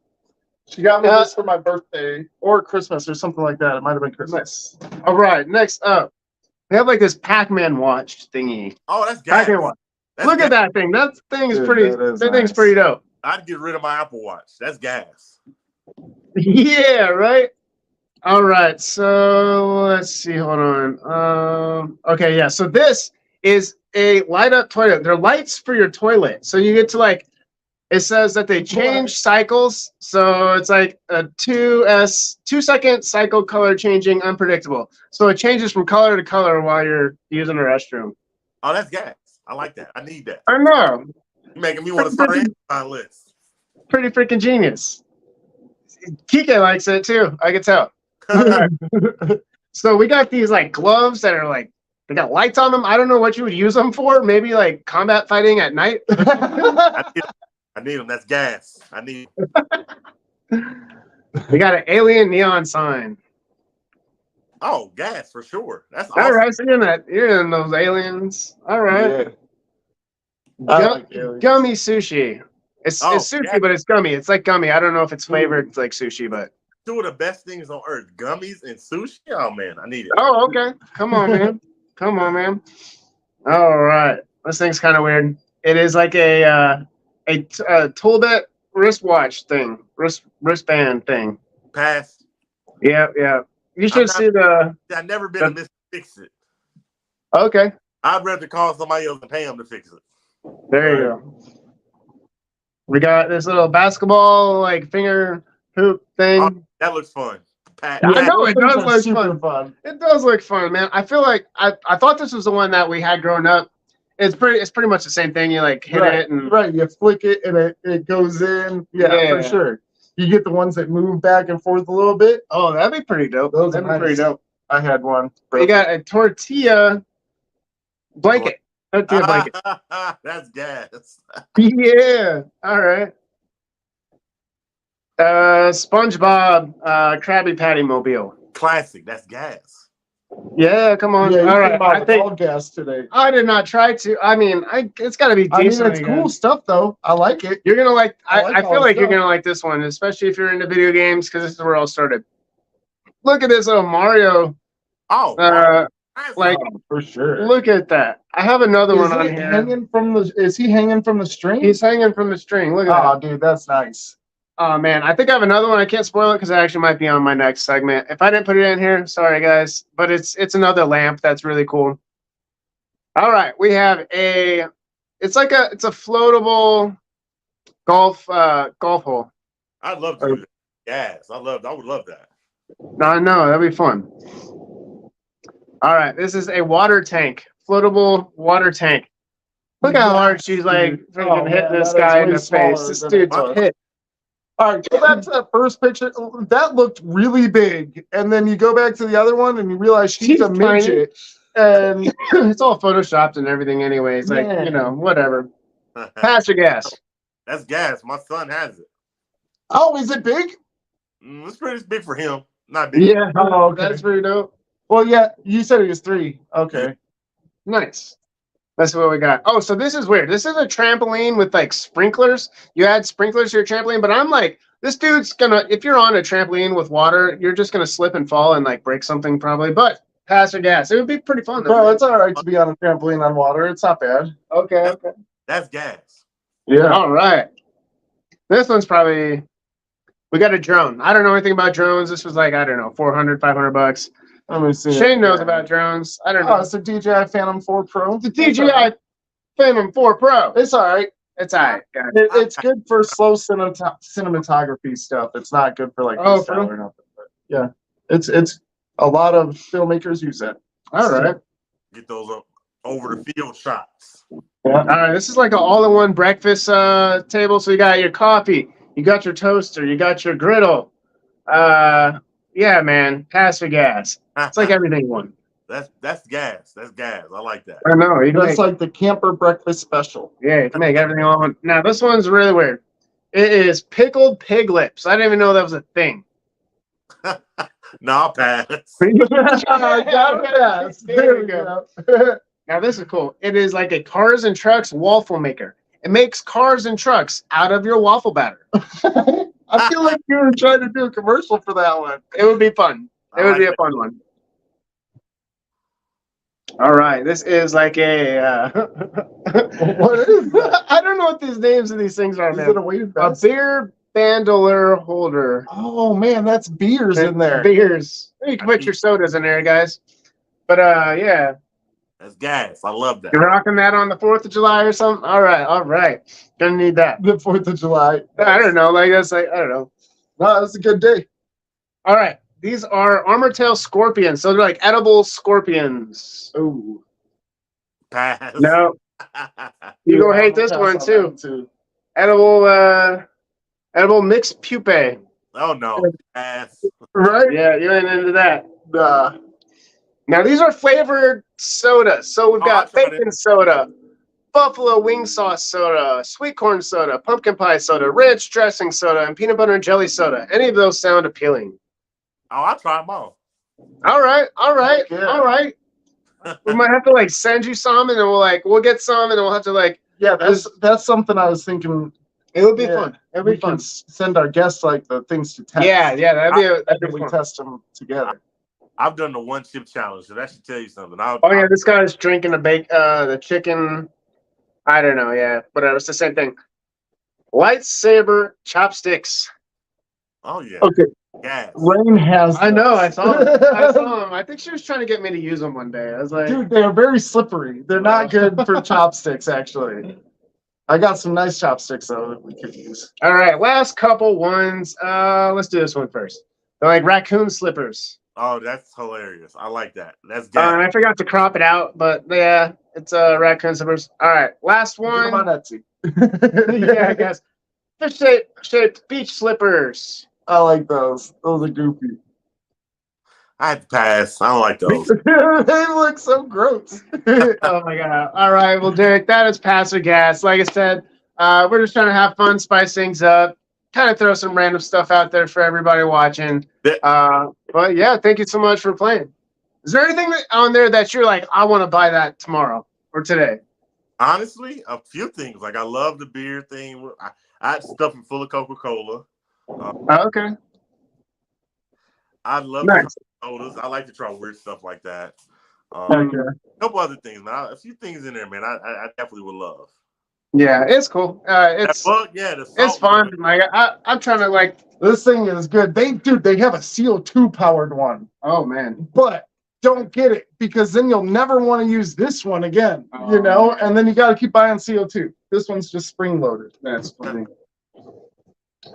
She got me this for my birthday or Christmas or something like that. It might have been Christmas. All right, next up, we have like this Pac-Man watch thingy. Oh, that's gas. Pac-Man watch. That's Look gas. at that thing. That thing is Dude, pretty. that is That thing's nice. pretty dope. I'd get rid of my Apple Watch. That's gas. Yeah, right. All right, so let's see. Hold on. Okay, yeah. So this is a light up toilet. They're lights for your toilet. So you get to like. It says that they change cycles, so it's like a 2-second cycle, color changing, unpredictable. So it changes from color to color while you're using the restroom. Oh, that's gas. I like that. I need that. I know, You're making me want to start an Amazon list. pretty freaking genius. Kike likes it too. I can tell. So we got these like gloves that are like they got lights on them. I don't know what you would use them for. Maybe like combat fighting at night. I need them. That's gas. I need. We got an alien neon sign. Oh, gas for sure. That's awesome. All right, so you're in those aliens. All right. Yeah. Gummy sushi. It's sushi, yeah. but it's gummy. It's like gummy. I don't know if it's flavored like sushi, but. Two of the best things on earth: gummies and sushi. Oh man, I need it. Oh, okay. Come on, man. Come on, man. All right. This thing's kind of weird. It is like a Toolbit wristwatch thing, wristband thing. Pass. Yeah. You should see the. I've never been a Mr. Fix It. Okay. I'd rather call somebody else and pay them to fix it. There you go. We got this little basketball like finger hoop thing. Oh, that looks fun. I know it does look super fun. It does look fun, man. I feel like I thought this was the one that we had growing up. It's pretty much the same thing. You like hit it and you flick it and it goes in. Yeah, for sure. You get the ones that move back and forth a little bit. Oh, that'd be pretty dope. That'd be pretty dope. I had one. You got a tortilla blanket. Tortilla blanket. That's gas. Yeah. All right. SpongeBob Krabby Patty Mobile. Classic. That's gas. Yeah, come on. Yeah, all right. I think all gas today. I did not try to. I mean, it's got to be decent. It's cool stuff though. I like it. You're gonna like. I feel like you're stuff. gonna like this one, especially if you're into video games, because this is where it all started. Look at this little Mario. Oh, Like for sure. Look at that. I have another one on here. Is he hanging from the string? He's hanging from the string. Look at that. Oh, dude, that's nice. Oh man, I think I have another one. I can't spoil it because it actually might be on my next segment. If I didn't put it in here, sorry guys. But it's another lamp that's really cool. All right, we have it's a floatable golf hole. I'd love to do that. Yes, I would love that. I know, that'd be fun. All right, this is a water tank, floatable water tank. Look how hard she's like freaking hitting this guy in the face. This dude's hit. All right, go back to that first picture. That looked really big, and then you go back to the other one, and you realize she's a midget, and it's all photoshopped and everything. Anyways, like whatever. Pass your gas. That's gas. My son has it. Oh, is it big? It's pretty big for him. Not big. Yeah. Oh, okay. That's pretty dope. Well, yeah, you said it was 3. Okay. Nice. That's what we got. Oh, so this is weird. This is a trampoline with like sprinklers. You add sprinklers to your trampoline, but I'm like this dude's gonna, if you're on a trampoline with water, you're just gonna slip and fall and like break something probably. But pass or gas, it would be pretty fun. Bro, it's all right to be on a trampoline on water. It's not bad. Okay. That's gas. Yeah. All right. This one's probably. We got a drone. I don't know anything about drones. This was like, I don't know, 400, 500 bucks. Let me see. Shane knows about drones. I don't know. Oh, it's a DJI Phantom 4 Pro. The DJI Phantom 4 Pro. It's all right. It's all right, guys. It's good for slow cinematography stuff. It's not good for like freestyle or nothing. But yeah, it's a lot of filmmakers use it. All right. Get those over the field shots. Yeah. All right. This is like an all-in-one breakfast table. So you got your coffee, you got your toaster, you got your griddle. Yeah, man. Pass for gas. It's like everything you want. That's gas. That's gas. I like that. I know. That's like the camper breakfast special. Yeah, you can make everything all one. Now this one's really weird. It is pickled pig lips. I didn't even know that was a thing. No, I'll pass. There we go. Now this is cool. It is like a cars and trucks waffle maker. It makes cars and trucks out of your waffle batter. I feel like you were trying to do a commercial for that one. It would be fun. It would be a fun one. All right, this is like a. What is that? I don't know what these names of these things are. Is Man. it a weighted A vest? beer bandolier holder. Oh man, that's beers in there. Beers. You can put your sodas in there, guys. But yeah. That's gas. I love that. You're rocking that on the 4th of July or something? All right. Gonna need that. The 4th of July. I don't know. Like that's like I don't know. No, that's a good day. All right. These are armor tail scorpions. So they're like edible scorpions. Ooh. Pass. No. You gonna hate this one too. Edible mixed pupae. Oh no. Pass. Right? Yeah, you ain't into that. Now these are flavored sodas. So we've got bacon soda, buffalo wing sauce soda, sweet corn soda, pumpkin pie soda, ranch dressing soda, and peanut butter and jelly soda. Any of those sound appealing? Oh, I'll try them all. All right. Yeah. We might have to like send you some, and then we'll get some, and then we'll have to like. Yeah, that's something I was thinking. It would be fun. It would We be fun. can send our guests like the things to test. Yeah, that'd be We fun. test them together. I've done the one chip challenge, so that should tell you something. This guy's drinking the chicken. I don't know. Yeah, whatever. It's the same thing. Lightsaber chopsticks. Oh yeah. Okay. Gas. Rain has. I know. I saw him. I think she was trying to get me to use them one day. I was like, Dude, they're very slippery. They're not good for chopsticks, actually. I got some nice chopsticks though that we could use. all right, last couple ones. Let's do this one first. They're like raccoon slippers. Oh, that's hilarious. I like that. That's And gas. I forgot to crop it out, but yeah, it's raccoon slippers. All right, last Get 'em on one. Etsy. Yeah, I guess. Fish shaped beach slippers. I like those. Those are goofy. I had to pass. I don't like those. They look so gross. Oh my god. All right, well, Derek, that is pass or gas. Like I said, we're just trying to have fun, spice things up, kind of throw some random stuff out there for everybody watching. But yeah, thank you so much for playing. Is there anything on there that you're like, I want to buy that tomorrow or today? Honestly, a few things. Like I love the beer thing. I had stuff full of Coca-Cola. Okay. I love Nice. sodas. I like to try weird stuff like that. Okay. A couple other things, man. A few things in there, man. I definitely would love. Yeah, it's cool. It's The it's salt fun. liquor. Like I'm trying to like. This thing is good. They have a CO2 powered one, Oh man. but don't get it because then you'll never want to use this one again. Oh. You know, and then you got to keep buying CO2. This one's just spring loaded. That's funny.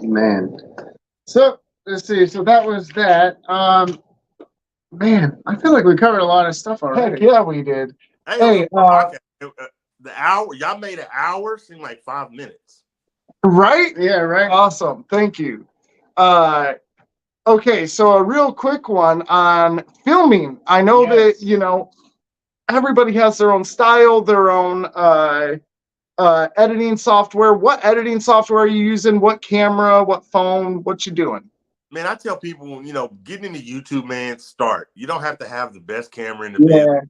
Man. So let's see. So that was that. Man, I feel like we covered a lot of stuff Heck already. yeah, we did. Hey, Hey, the hour y'all made an hour seem like 5 minutes. Right? Yeah, right. Awesome. Thank you. Okay, so a real quick one on filming. I know Yes. that, you know, everybody has their own style, their own editing software. What editing software are you using? What camera? What phone? What you doing? Man, I tell people, getting into YouTube, man, start. You don't have to have the best camera in the business.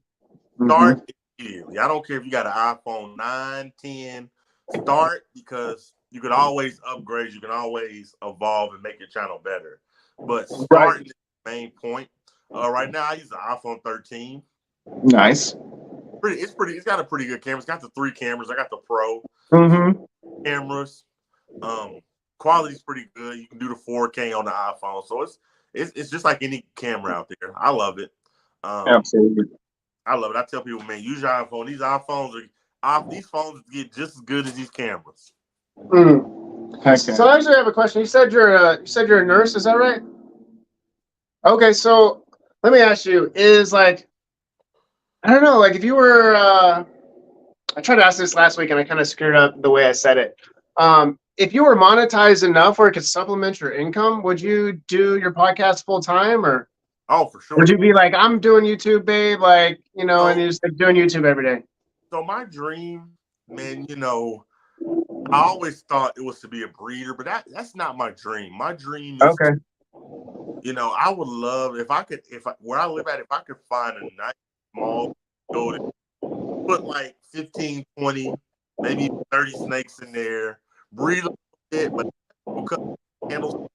Start immediately. I don't care if you got an iPhone 9, 10. Start because you can always upgrade, you can always evolve and make your channel better. But Right. starting is the main point. Right now I use the iPhone 13. Nice. It's got a pretty good camera. It's got the 3 cameras. I got the Pro cameras. Quality's pretty good. You can do the 4K on the iPhone. So it's just like any camera out there. I love it. Absolutely. I love it. I tell people, man, use your iPhone. These phones get just as good as these cameras. Okay. So I actually have a question. You said you're a nurse, is that right? Okay, so let me ask you, is like, I don't know, like if you were I tried to ask this last week and I kind of screwed up the way I said it. If you were monetized enough where it could supplement your income, would you do your podcast full time, or for sure. would you be like, I'm doing YouTube, babe, like, and you're just like doing YouTube every day? So my dream, man, I always thought it was to be a breeder, but that's not my dream. My dream is okay. I would love where I live at, if I could find a nice small building, put like 15, 20, maybe 30 snakes in there, breed a little bit, but handle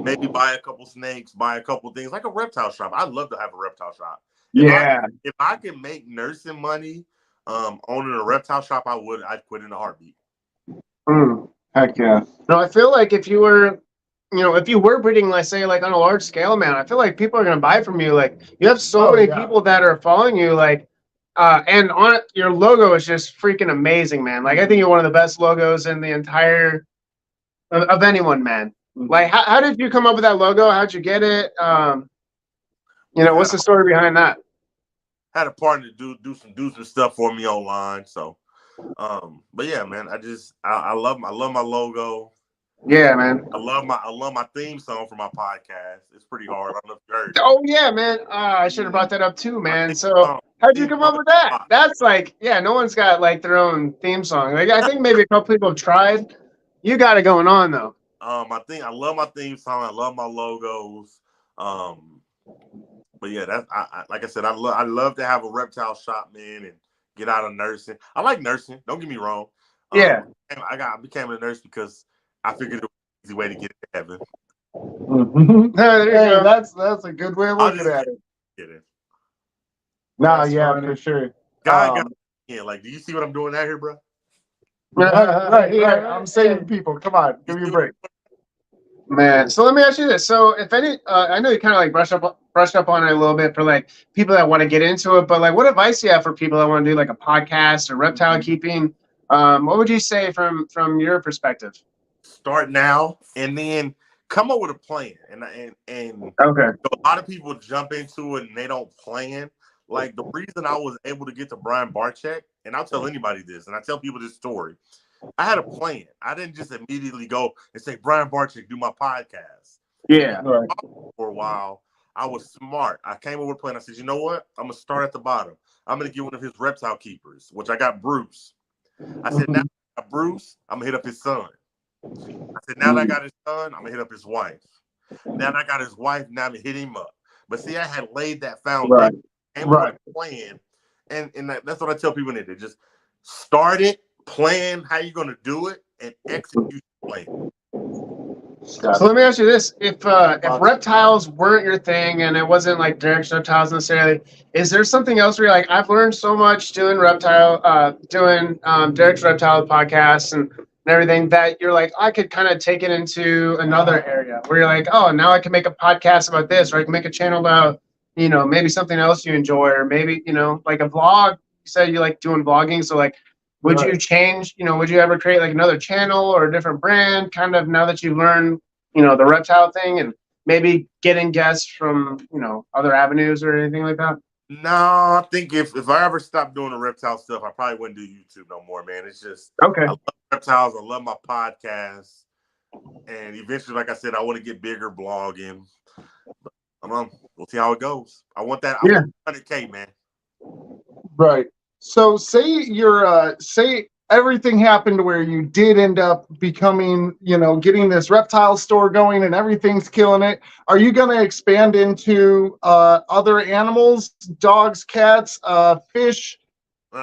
maybe buy a couple snakes, buy a couple things, like a reptile shop. I'd love to have a reptile shop. If I could make nursing money owning a reptile shop, I'd quit in a heartbeat. Heck yeah. No, I feel like if you were breeding, let's say, like on a large scale, man, I feel like people are going to buy from you. Like, you have so many people that are following you, like, and on it, your logo is just freaking amazing, man. Like, I think you're one of the best logos in the entire of anyone, man. Like, how did you come up with that logo? How'd you get it? What's the story behind that? Had a partner do some stuff for me online. So, but yeah, man, I love my logo. Yeah, man. I love my theme song for my podcast. It's pretty hard. I don't know if you heard. Oh yeah, man. I should have brought that up too, man. So how'd you come up with that? That's like, no one's got like their own theme song. Like, I think maybe a couple people have tried. You got it going on though. I love my theme song. I love my logos. But yeah, like I said, I love to have a reptile shop, man, and get out of nursing. I like nursing. Don't get me wrong. Yeah. I became a nurse because I figured it was an easy way to get into heaven. There you go. That's a good way of looking at it. No, yeah, funny. For sure. God, like, do you see what I'm doing out here, bro? Right. I'm saving people. Come on, give me a break. Man, so let me ask you this. So if any, I know you kind of like brushed up on it a little bit for like people that want to get into it, but like what advice do you have for people that want to do like a podcast or reptile keeping? What would you say from your perspective? Start now and then come up with a plan. And okay. A lot of people jump into it and they don't plan. Like the reason I was able to get to Brian Barczyk, and I'll tell anybody this, and I tell people this story. I had a plan. I didn't just immediately go and say, Brian Barczyk, do my podcast. Yeah. For a while, I was smart. I came up with a plan. I said, you know what? I'm going to start at the bottom. I'm going to get one of his reptile keepers, which I got Bruce. I said, now I got Bruce, I'm going to hit up his son. I said, now that I got his son, I'm going to hit up his wife. Now that I got his wife, now I'm going to hit him up. But see, I had laid that foundation. Came up with a plan. And that's what I tell people in there. Just start it. Plan how you're going to do it and execute the plan. So let me ask you this: if reptiles weren't your thing and it wasn't like Derricks reptiles necessarily, is there something else where you're like, I've learned so much doing Derricks reptile podcasts and everything that you're like, I could kind of take it into another area where you're like, oh, now I can make a podcast about this, or I can make a channel about maybe something else you enjoy, or maybe like a vlog. You said you like doing vlogging, so like. Would you change, would you ever create like another channel or a different brand kind of now that you've learned, the reptile thing and maybe getting guests from, other avenues or anything like that? No, I think if I ever stopped doing the reptile stuff, I probably wouldn't do YouTube no more, man. It's just, okay. I love reptiles. I love my podcast. And eventually, like I said, I want to get bigger blogging. But, we'll see how it goes. I want that. I want 100K, man. Right. So say everything happened to where you did end up becoming, getting this reptile store going and everything's killing it. Are you going to expand into other animals, dogs, cats, fish,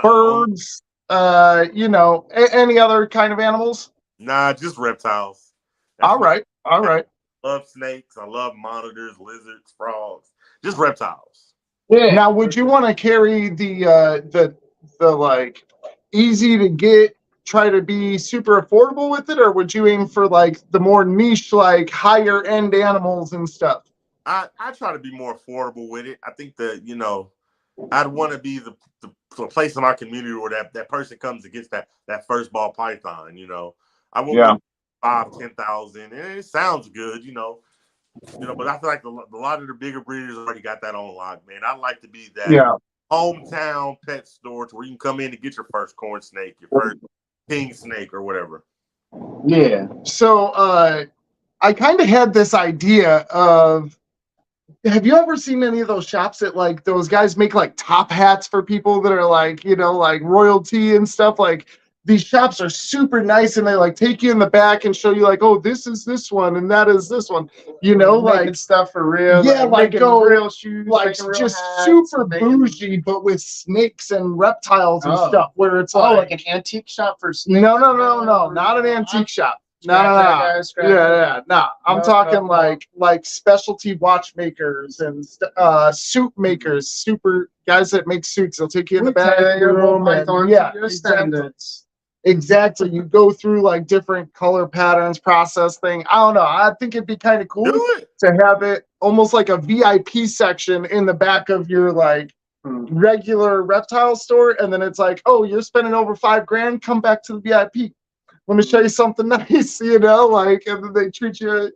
birds? Any other kind of animals? Nah, just reptiles. All right. I love snakes. I love monitors, lizards, frogs. Just reptiles. Yeah. Now, would you want to carry the like easy to get, try to be super affordable with it, or would you aim for like the more niche, like higher end animals and stuff? I try to be more affordable with it. I think that, I'd want to be the place in our community where that person comes and gets that first ball python. I won't get 5,000-10,000, and it sounds good, but I feel like a lot of the bigger breeders already got that on lock, man. I'd like to be that hometown pet store to where you can come in and get your first corn snake, your first king snake, or whatever. Yeah. So I kind of had this idea of, have you ever seen any of those shops that like those guys make like top hats for people that are like, like royalty and stuff? Like these shops are super nice and they like take you in the back and show you like, oh, this is this one and that is this one, like stuff for real. Yeah, like go real shoes, like just super bougie, but with snakes and reptiles and stuff. Where it's like an antique shop for snakes. No, not an antique shop. No. I'm talking like specialty watchmakers and suit makers, super guys that make suits. They'll take you in the back room and exactly. You go through like different color patterns, process thing. I don't know. I think it'd be kind of cool to have it almost like a VIP section in the back of your like regular reptile store, and then it's like, oh, you're spending over $5,000. Come back to the VIP. Let me show you something nice, and then they treat you,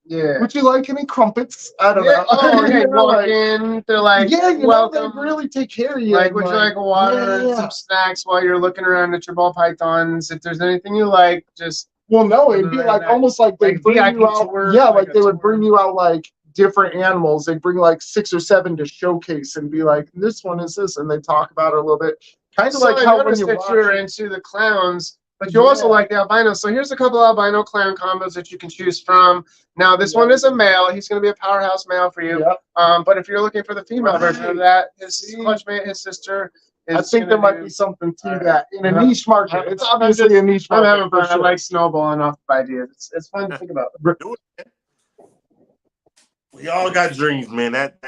Yeah. Would you like any crumpets? I don't know. Oh, okay. Walk in, they're like, welcome. They really take care of you. Like, would you like a water and some snacks while you're looking around at your ball pythons? If there's anything you like, just. Well, no, it'd be like almost like they bring you out. Like they would bring you out like different animals. They'd bring like 6 or 7 to showcase and be like, this one is this, and they talk about it a little bit. Kind of like how when you're into the clowns. But you also like the albino. So here's a couple albino clown combos that you can choose from. Now, this one is a male. He's going to be a powerhouse male for you. But if you're looking for the female version of that, his clutchmate, his sister. I think there might be something to that in a niche market. It's obviously a niche market. I'm having fun. I like snowballing off of ideas. It's fun to think about. We all got dreams, man. That's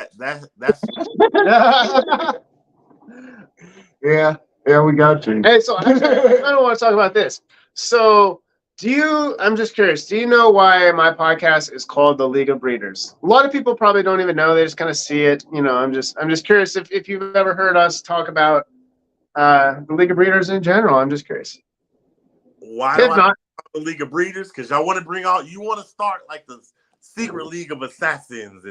Yeah, we got you. Hey, so I don't want to talk about this. So, I'm just curious, do you know why my podcast is called The League of Breeders? A lot of people probably don't even know. They just kind of see it. I'm just curious if you've ever heard us talk about the League of Breeders in general. I'm just curious. Why not the League of Breeders? Because y'all want to you want to start like the secret league of assassins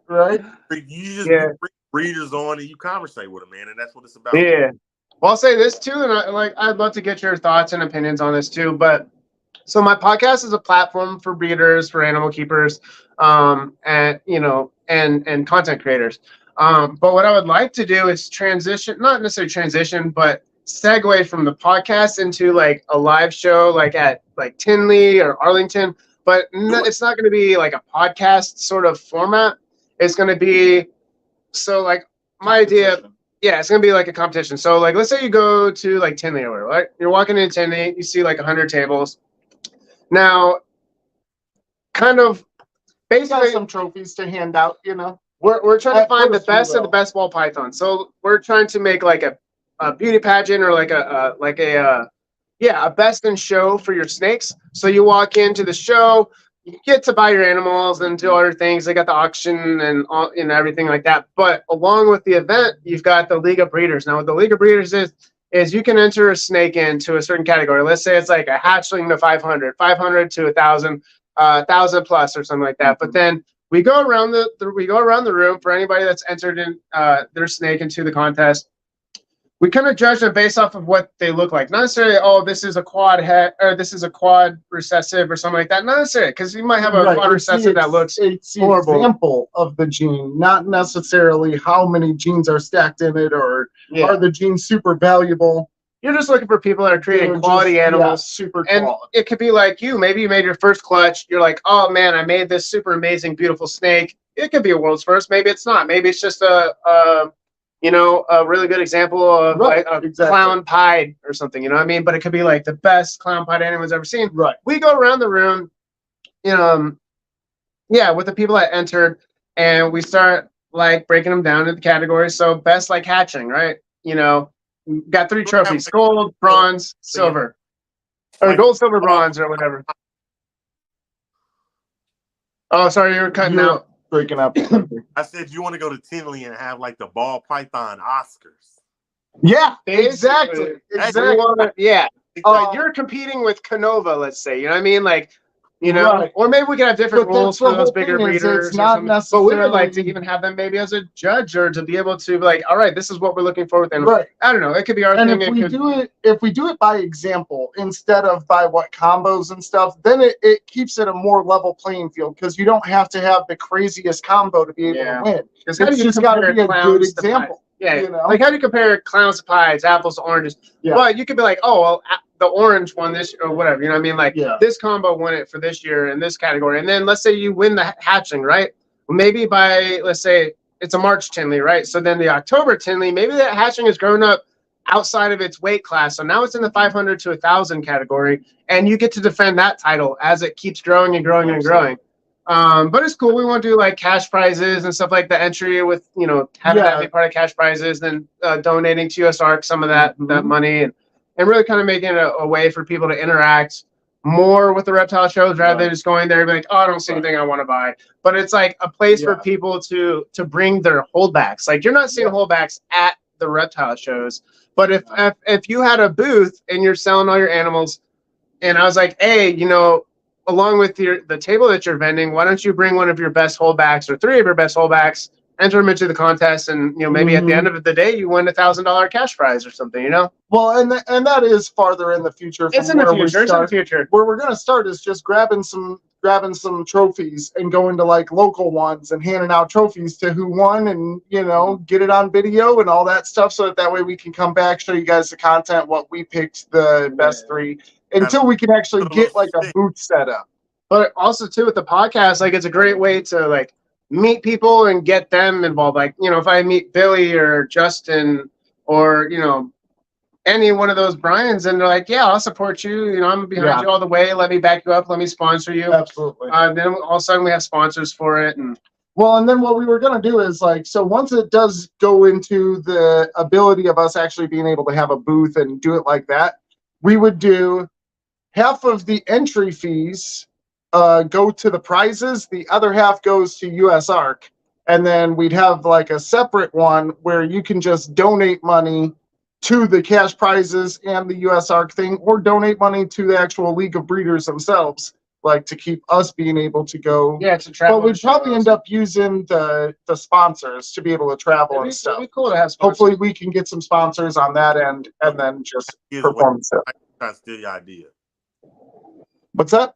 right. You just bring breeders on and you conversate with them, man, and that's what it's about. Yeah. Well, I'll say this too, and I'd love to get your thoughts and opinions on this too. But so my podcast is a platform for breeders, for animal keepers, and content creators. But what I would like to do is not necessarily transition, but segue from the podcast into like a live show, like at like Tinley or Arlington. But it's not going to be like a podcast sort of format. It's going to be like my idea. Yeah, it's going to be like a competition. So like, let's say you go to like Tinley or whatever, right? You're walking into Tinley, you see like 100 tables. Now, kind of basically some trophies to hand out, We're trying to find the best of the best ball pythons. So we're trying to make like a beauty pageant or like a best in show for your snakes. So you walk into the show, you get to buy your animals and do other things. They got the auction and all, everything like that. But along with the event, you've got the League of Breeders. Now, what the League of Breeders is you can enter a snake into a certain category. Let's say it's like a hatchling to 500 to 1,000, 1,000 plus or something like that. But then we go around the room for anybody that's entered in their snake into the contest. We kind of judge them based off of what they look like. Not necessarily, oh, this is a quad head or this is a quad recessive or something like that. Not necessarily, because you might have a quad recessive that looks horrible. Example of the gene, not necessarily how many genes are stacked in it or are the genes super valuable. You're just looking for people that are creating quality animals. Super and quality. It could be like you. Maybe you made your first clutch. You're like, oh, man, I made this super amazing, beautiful snake. It could be a world's first. Maybe it's not. Maybe it's just a a really good example of Right, like a exactly. clown pied or something, you know what I mean? But it could be like the best clown pied anyone's ever seen. Right. We go around the room, with the people that entered, and we start like breaking them down into categories. So best like hatching, right? Got 3 trophies: gold, bronze, silver, or gold, silver, bronze, or whatever. Oh, sorry, you were cutting out. Breaking up. I said you want to go to Tinley and have like the ball python Oscars. Yeah, Basically. exactly. Yeah. You're competing with Canova, let's say. You know what I mean? Like, Right. or maybe we could have different But rules that's the for those whole bigger thing is breeders. it's not But we would like to necessarily- even have them maybe as a judge or to be able to be like, all right, this is what we're looking for with them. Right. I don't know. It could be our And thing. if we do it by example instead of by what combos and stuff, then it keeps it a more level playing field because you don't have to have the craziest combo to be able to win. It's just got to be a good example. Yeah. You know? Like, how do you compare clowns to pies, apples to oranges? Yeah. But you could be like, oh, well, the orange won this or whatever. You know what I mean? Like, this combo won it for this year in this category. And then let's say you win the hatching, right? Maybe by, let's say it's a March Tinley, right? So then the October Tinley, maybe that hatching has grown up outside of its weight class. So now it's in the 500 to 1,000 category. And you get to defend that title as it keeps growing and growing and growing. But it's cool. We want to do like cash prizes and stuff like the entry with, having that be part of cash prizes, then donating to USARC some of that money and really kind of making it a way for people to interact more with the reptile shows rather than just going there and be like, oh, I don't see anything I want to buy. But it's like a place for people to bring their holdbacks. Like, you're not seeing holdbacks at the reptile shows, but if you had a booth and you're selling all your animals, and I was like, hey, along with the table that you're vending, why don't you bring one of your best holdbacks or 3 of your best holdbacks, enter them into the contest, and maybe at the end of the day you win $1,000 cash prize or something, Well, and that is farther in the future. It's in the future. It's in the future. Where we're gonna start is just grabbing some trophies and going to like local ones and handing out trophies to who won and get it on video and all that stuff so that way we can come back, show you guys the content, what we picked the best 3 until we can actually get like a booth set up. But also too with the podcast, like, it's a great way to like meet people and get them involved. Like, if I meet Billy or Justin or any one of those Brians, and they're like, yeah, I'll support you. I'm behind you all the way. Let me back you up. Let me sponsor you. Absolutely. Then all of a sudden we have sponsors for it. And then what we were going to do is like, so once it does go into the ability of us actually being able to have a booth and do it like that, we would do half of the entry fees go to the prizes. The other half goes to USARC. And then we'd have like a separate one where you can just donate money to the cash prizes and the USARC thing, or donate money to the actual League of Breeders themselves, like to keep us being able to go. Yeah, to travel. But we'd probably end up using the sponsors to be able to travel and stuff. It'd be cool to have sponsors. Hopefully we can get some sponsors on that end and then just perform stuff. I'm trying to steal your idea. What's that?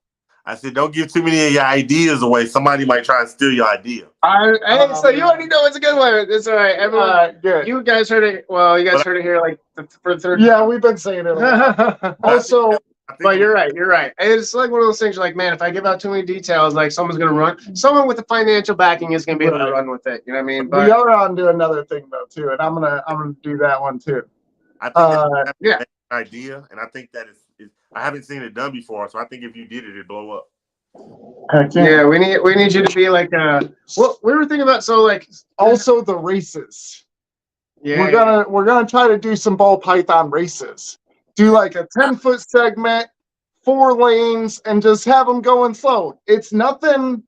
I said, don't give too many of your ideas away. Somebody might try and steal your idea. So you already know it's a good one. It's all right. Everyone, good. You guys heard it. Well, you guys heard it here like for the third. Yeah, we've been saying it. Also, but you're right. You're right. It's like one of those things. You're like, man, if I give out too many details, like someone's gonna run. Someone with the financial backing is gonna be able to run with it. You know what I mean? But we are on to another thing though too, and I'm gonna do that one too. I think that's an idea, and I think that is I haven't seen it done before, so I think if you did it, it'd blow up. Yeah, we need you to be like what we were thinking about. So like also the races. Yeah, we're gonna try to do some ball python races. Do like a 10-foot segment, 4 lanes, and just have them going slow. It's nothing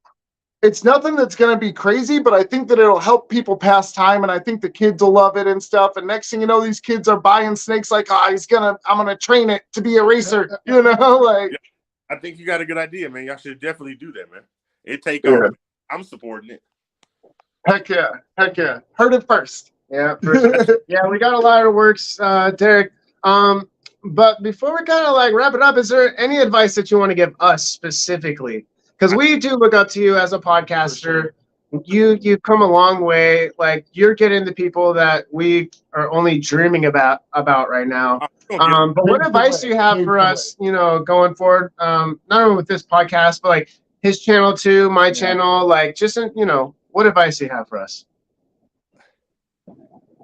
that's gonna be crazy, but I think that it'll help people pass time, and I think the kids will love it and stuff. And next thing you know, these kids are buying snakes like, I'm gonna train it to be a racer, like. Yeah. I think you got a good idea, man. Y'all should definitely do that, man. It take off. I'm supporting it. Heck yeah. Heard it first. Yeah, yeah. We got a lot of works, Derek. But before we kind of like wrap it up, is there any advice that you want to give us specifically? Because we do look up to you as a podcaster. You've come a long way. Like, you're getting the people that we are only dreaming about right now. But what advice do you have for us, going forward? Not only with this podcast, but like his channel too, my channel, like just, what advice do you have for us?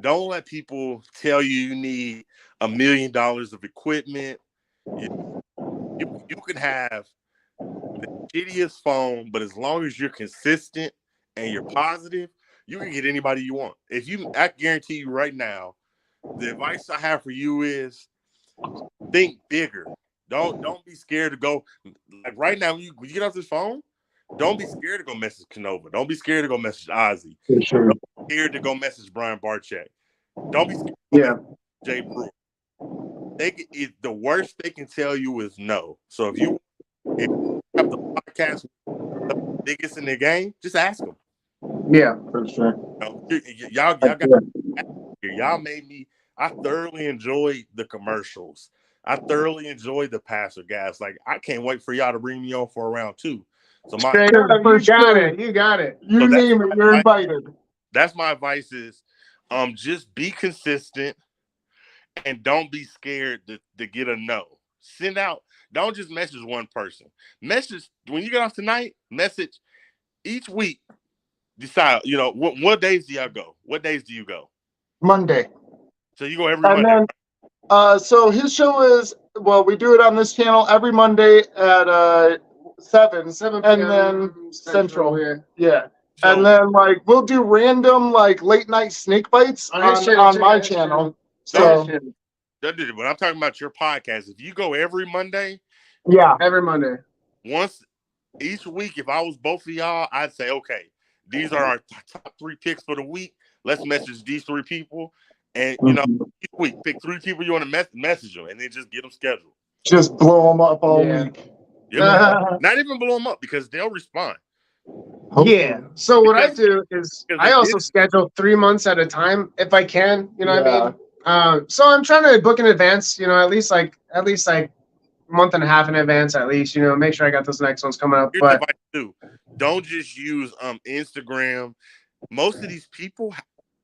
Don't let people tell you need $1 million of equipment. You can have the shittiest phone, but as long as you're consistent and you're positive, you can get anybody you want. I guarantee you right now, the advice I have for you is think bigger. Don't be scared to go. Like right now, when you get off this phone, don't be scared to go message Canova. Don't be scared to go message Ozzy. Sure. Don't be scared to go message Brian Barchek. Don't be scared to go message Jay Brewer. The worst they can tell you is no. So if you have the podcast the biggest in the game, just ask them. Yeah, For sure. Y'all made me. I thoroughly enjoyed the commercials. I thoroughly enjoyed the passer guys. Like I can't wait for y'all to bring me on for a round 2. So you got it. You got it. You name it, you're invited. That's my advice is just be consistent and don't be scared to get a no. Send out, don't just message one person. Message when you get off tonight, message each week. Decide, what days do y'all go? What days do you go? Monday. So you go every Monday. Then, so his show is, we do it on this channel every Monday at 7 7 and p.m. then Central. Yeah. So, and then we'll do random late night snake bites on my channel. So but I'm talking about your podcast. If you go every Monday, every Monday, once each week, if I was both of y'all, I'd say, okay, these are our top 3 picks for the week. Let's message these 3 people, and each week pick 3 people you want to message them, and then just get them scheduled. Just blow them up all week. Yeah, not even blow them up because they'll respond. Yeah. So what I do is I also schedule 3 months at a time if I can. You know what I mean? So I'm trying to book in advance. At least like a month and a half in advance at least. Make sure I got those next ones coming up. Here's advice too. Don't just use Instagram. Most of these people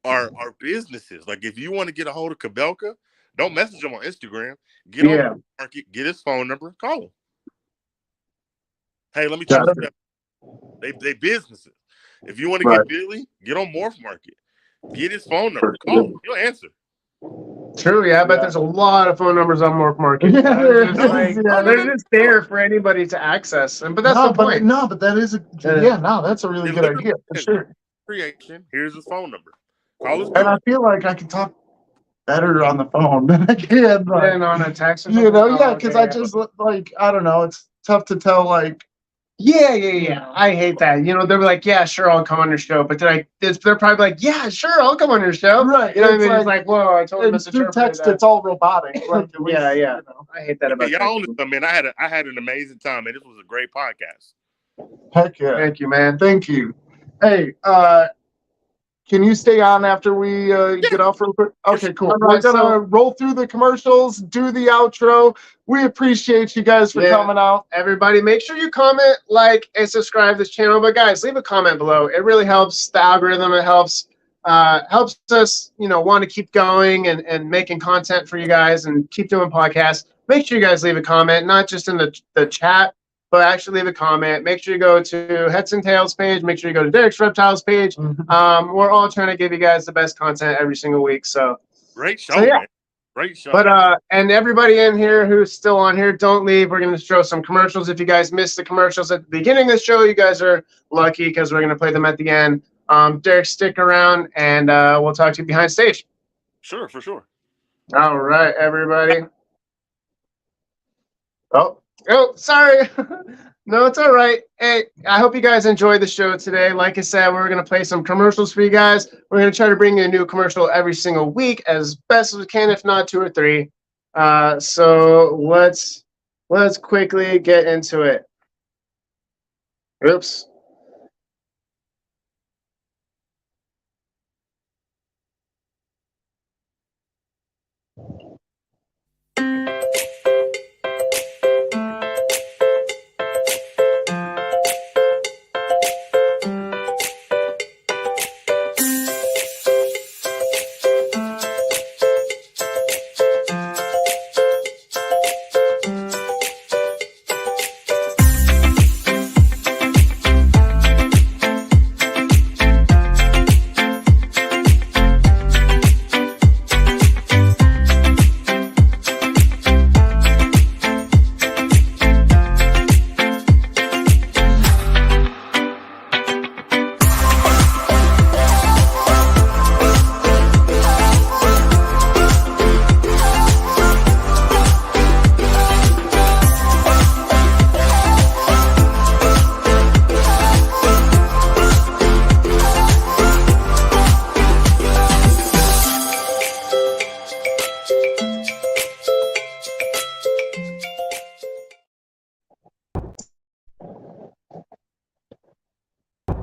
are businesses. Like if you want to get a hold of Kabelka, don't message him on Instagram. Get on the market, get his phone number, call him. Hey, let me tell you. They businesses. If you want to get Billy, get on Morph Market. Get his phone number. Call him. He'll answer. True, yeah. I bet there's a lot of phone numbers on Morph Market. They're just there for anybody to access. But that's the point. But that is that's a really good idea for sure. Creation. Here's his phone number. Call his and I feel like I can talk better on the phone than I can on a text or something. Because I just I don't know, it's tough to tell Yeah. I hate that. They're like, yeah, sure, I'll come on your show. But they're probably like, yeah, sure, I'll come on your show. Right. You know what I mean? It's like, whoa, I totally misinterpreted text, it's all robotic. Yeah. I hate that about y'all own man. I had an amazing time, and this was a great podcast. Heck yeah. Thank you, man. Thank you. Hey, can you stay on after we get off real quick? Okay, cool. We're gonna roll through the commercials, do the outro. We appreciate you guys for coming out. Everybody, make sure you comment, like, and subscribe to this channel. But guys, leave a comment below. It really helps the algorithm. It helps us, want to keep going and making content for you guys and keep doing podcasts. Make sure you guys leave a comment, not just in the chat, but actually leave a comment. Make sure you go to Heads and Tails page. Make sure you go to Derricks Reptiles page. We're all trying to give you guys the best content every single week. So great show, man. Great show. But and everybody in here who's still on here, don't leave. We're going to show some commercials. If you guys missed the commercials at the beginning of the show, you guys are lucky because we're going to play them at the end. Derek, stick around, and we'll talk to you behind stage. Sure, for sure. All right, everybody. Oh, sorry. No, it's all right. Hey, I hope you guys enjoyed the show today. Like I said, we're going to play some commercials for you guys. We're going to try to bring you a new commercial every single week as best as we can, if not 2 or 3. So let's quickly get into it. Oops.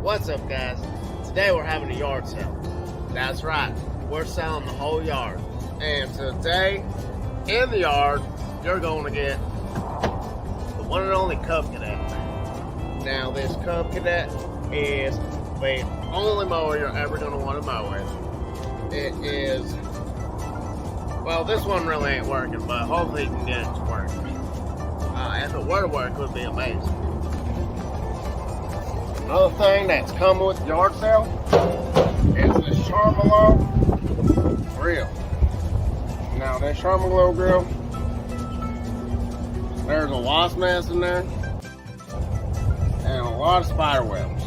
What's up, guys? Today we're having a yard sale. That's right, we're selling the whole yard. And today, in the yard, you're going to get the one and only Cub Cadet. Now, this Cub Cadet is the only mower you're ever going to want to mow with. It is, well, this one really ain't working, but hopefully you can get it to work. If it were to work, it would be amazing. Another thing that's coming with the yard sale is this Charmelo grill. Now, this Charmelo grill, there's a wasp nest in there and a lot of spider webs.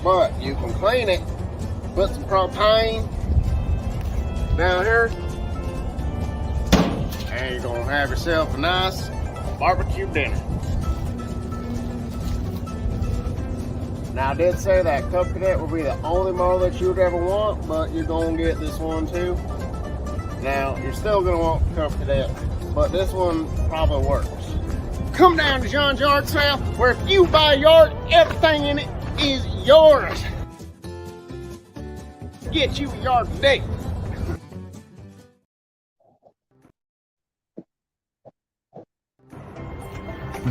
But you can clean it, put some propane down here, and you're gonna have yourself a nice barbecue dinner. Now, I did say that Cub Cadet will be the only mower that you would ever want, but you're gonna get this one too. Now, you're still gonna want Cub Cadet, but this one probably works. Come down to John's Yard Sale, where if you buy a yard, everything in it is yours. Get you a yard today.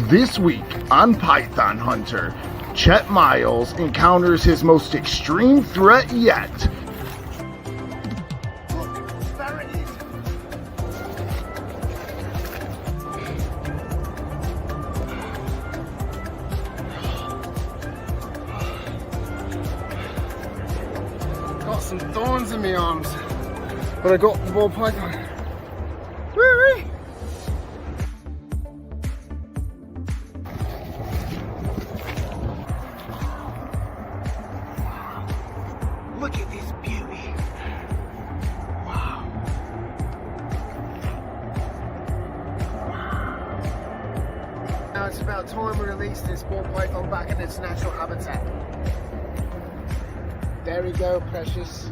This week on Python Hunter, Chet Miles encounters his most extreme threat yet. There it is. Got some thorns in my arms, but I got the ball python. Woo-wee. Look at this beauty. Wow. Now it's about time we release this ball python back in its natural habitat. There we go, precious.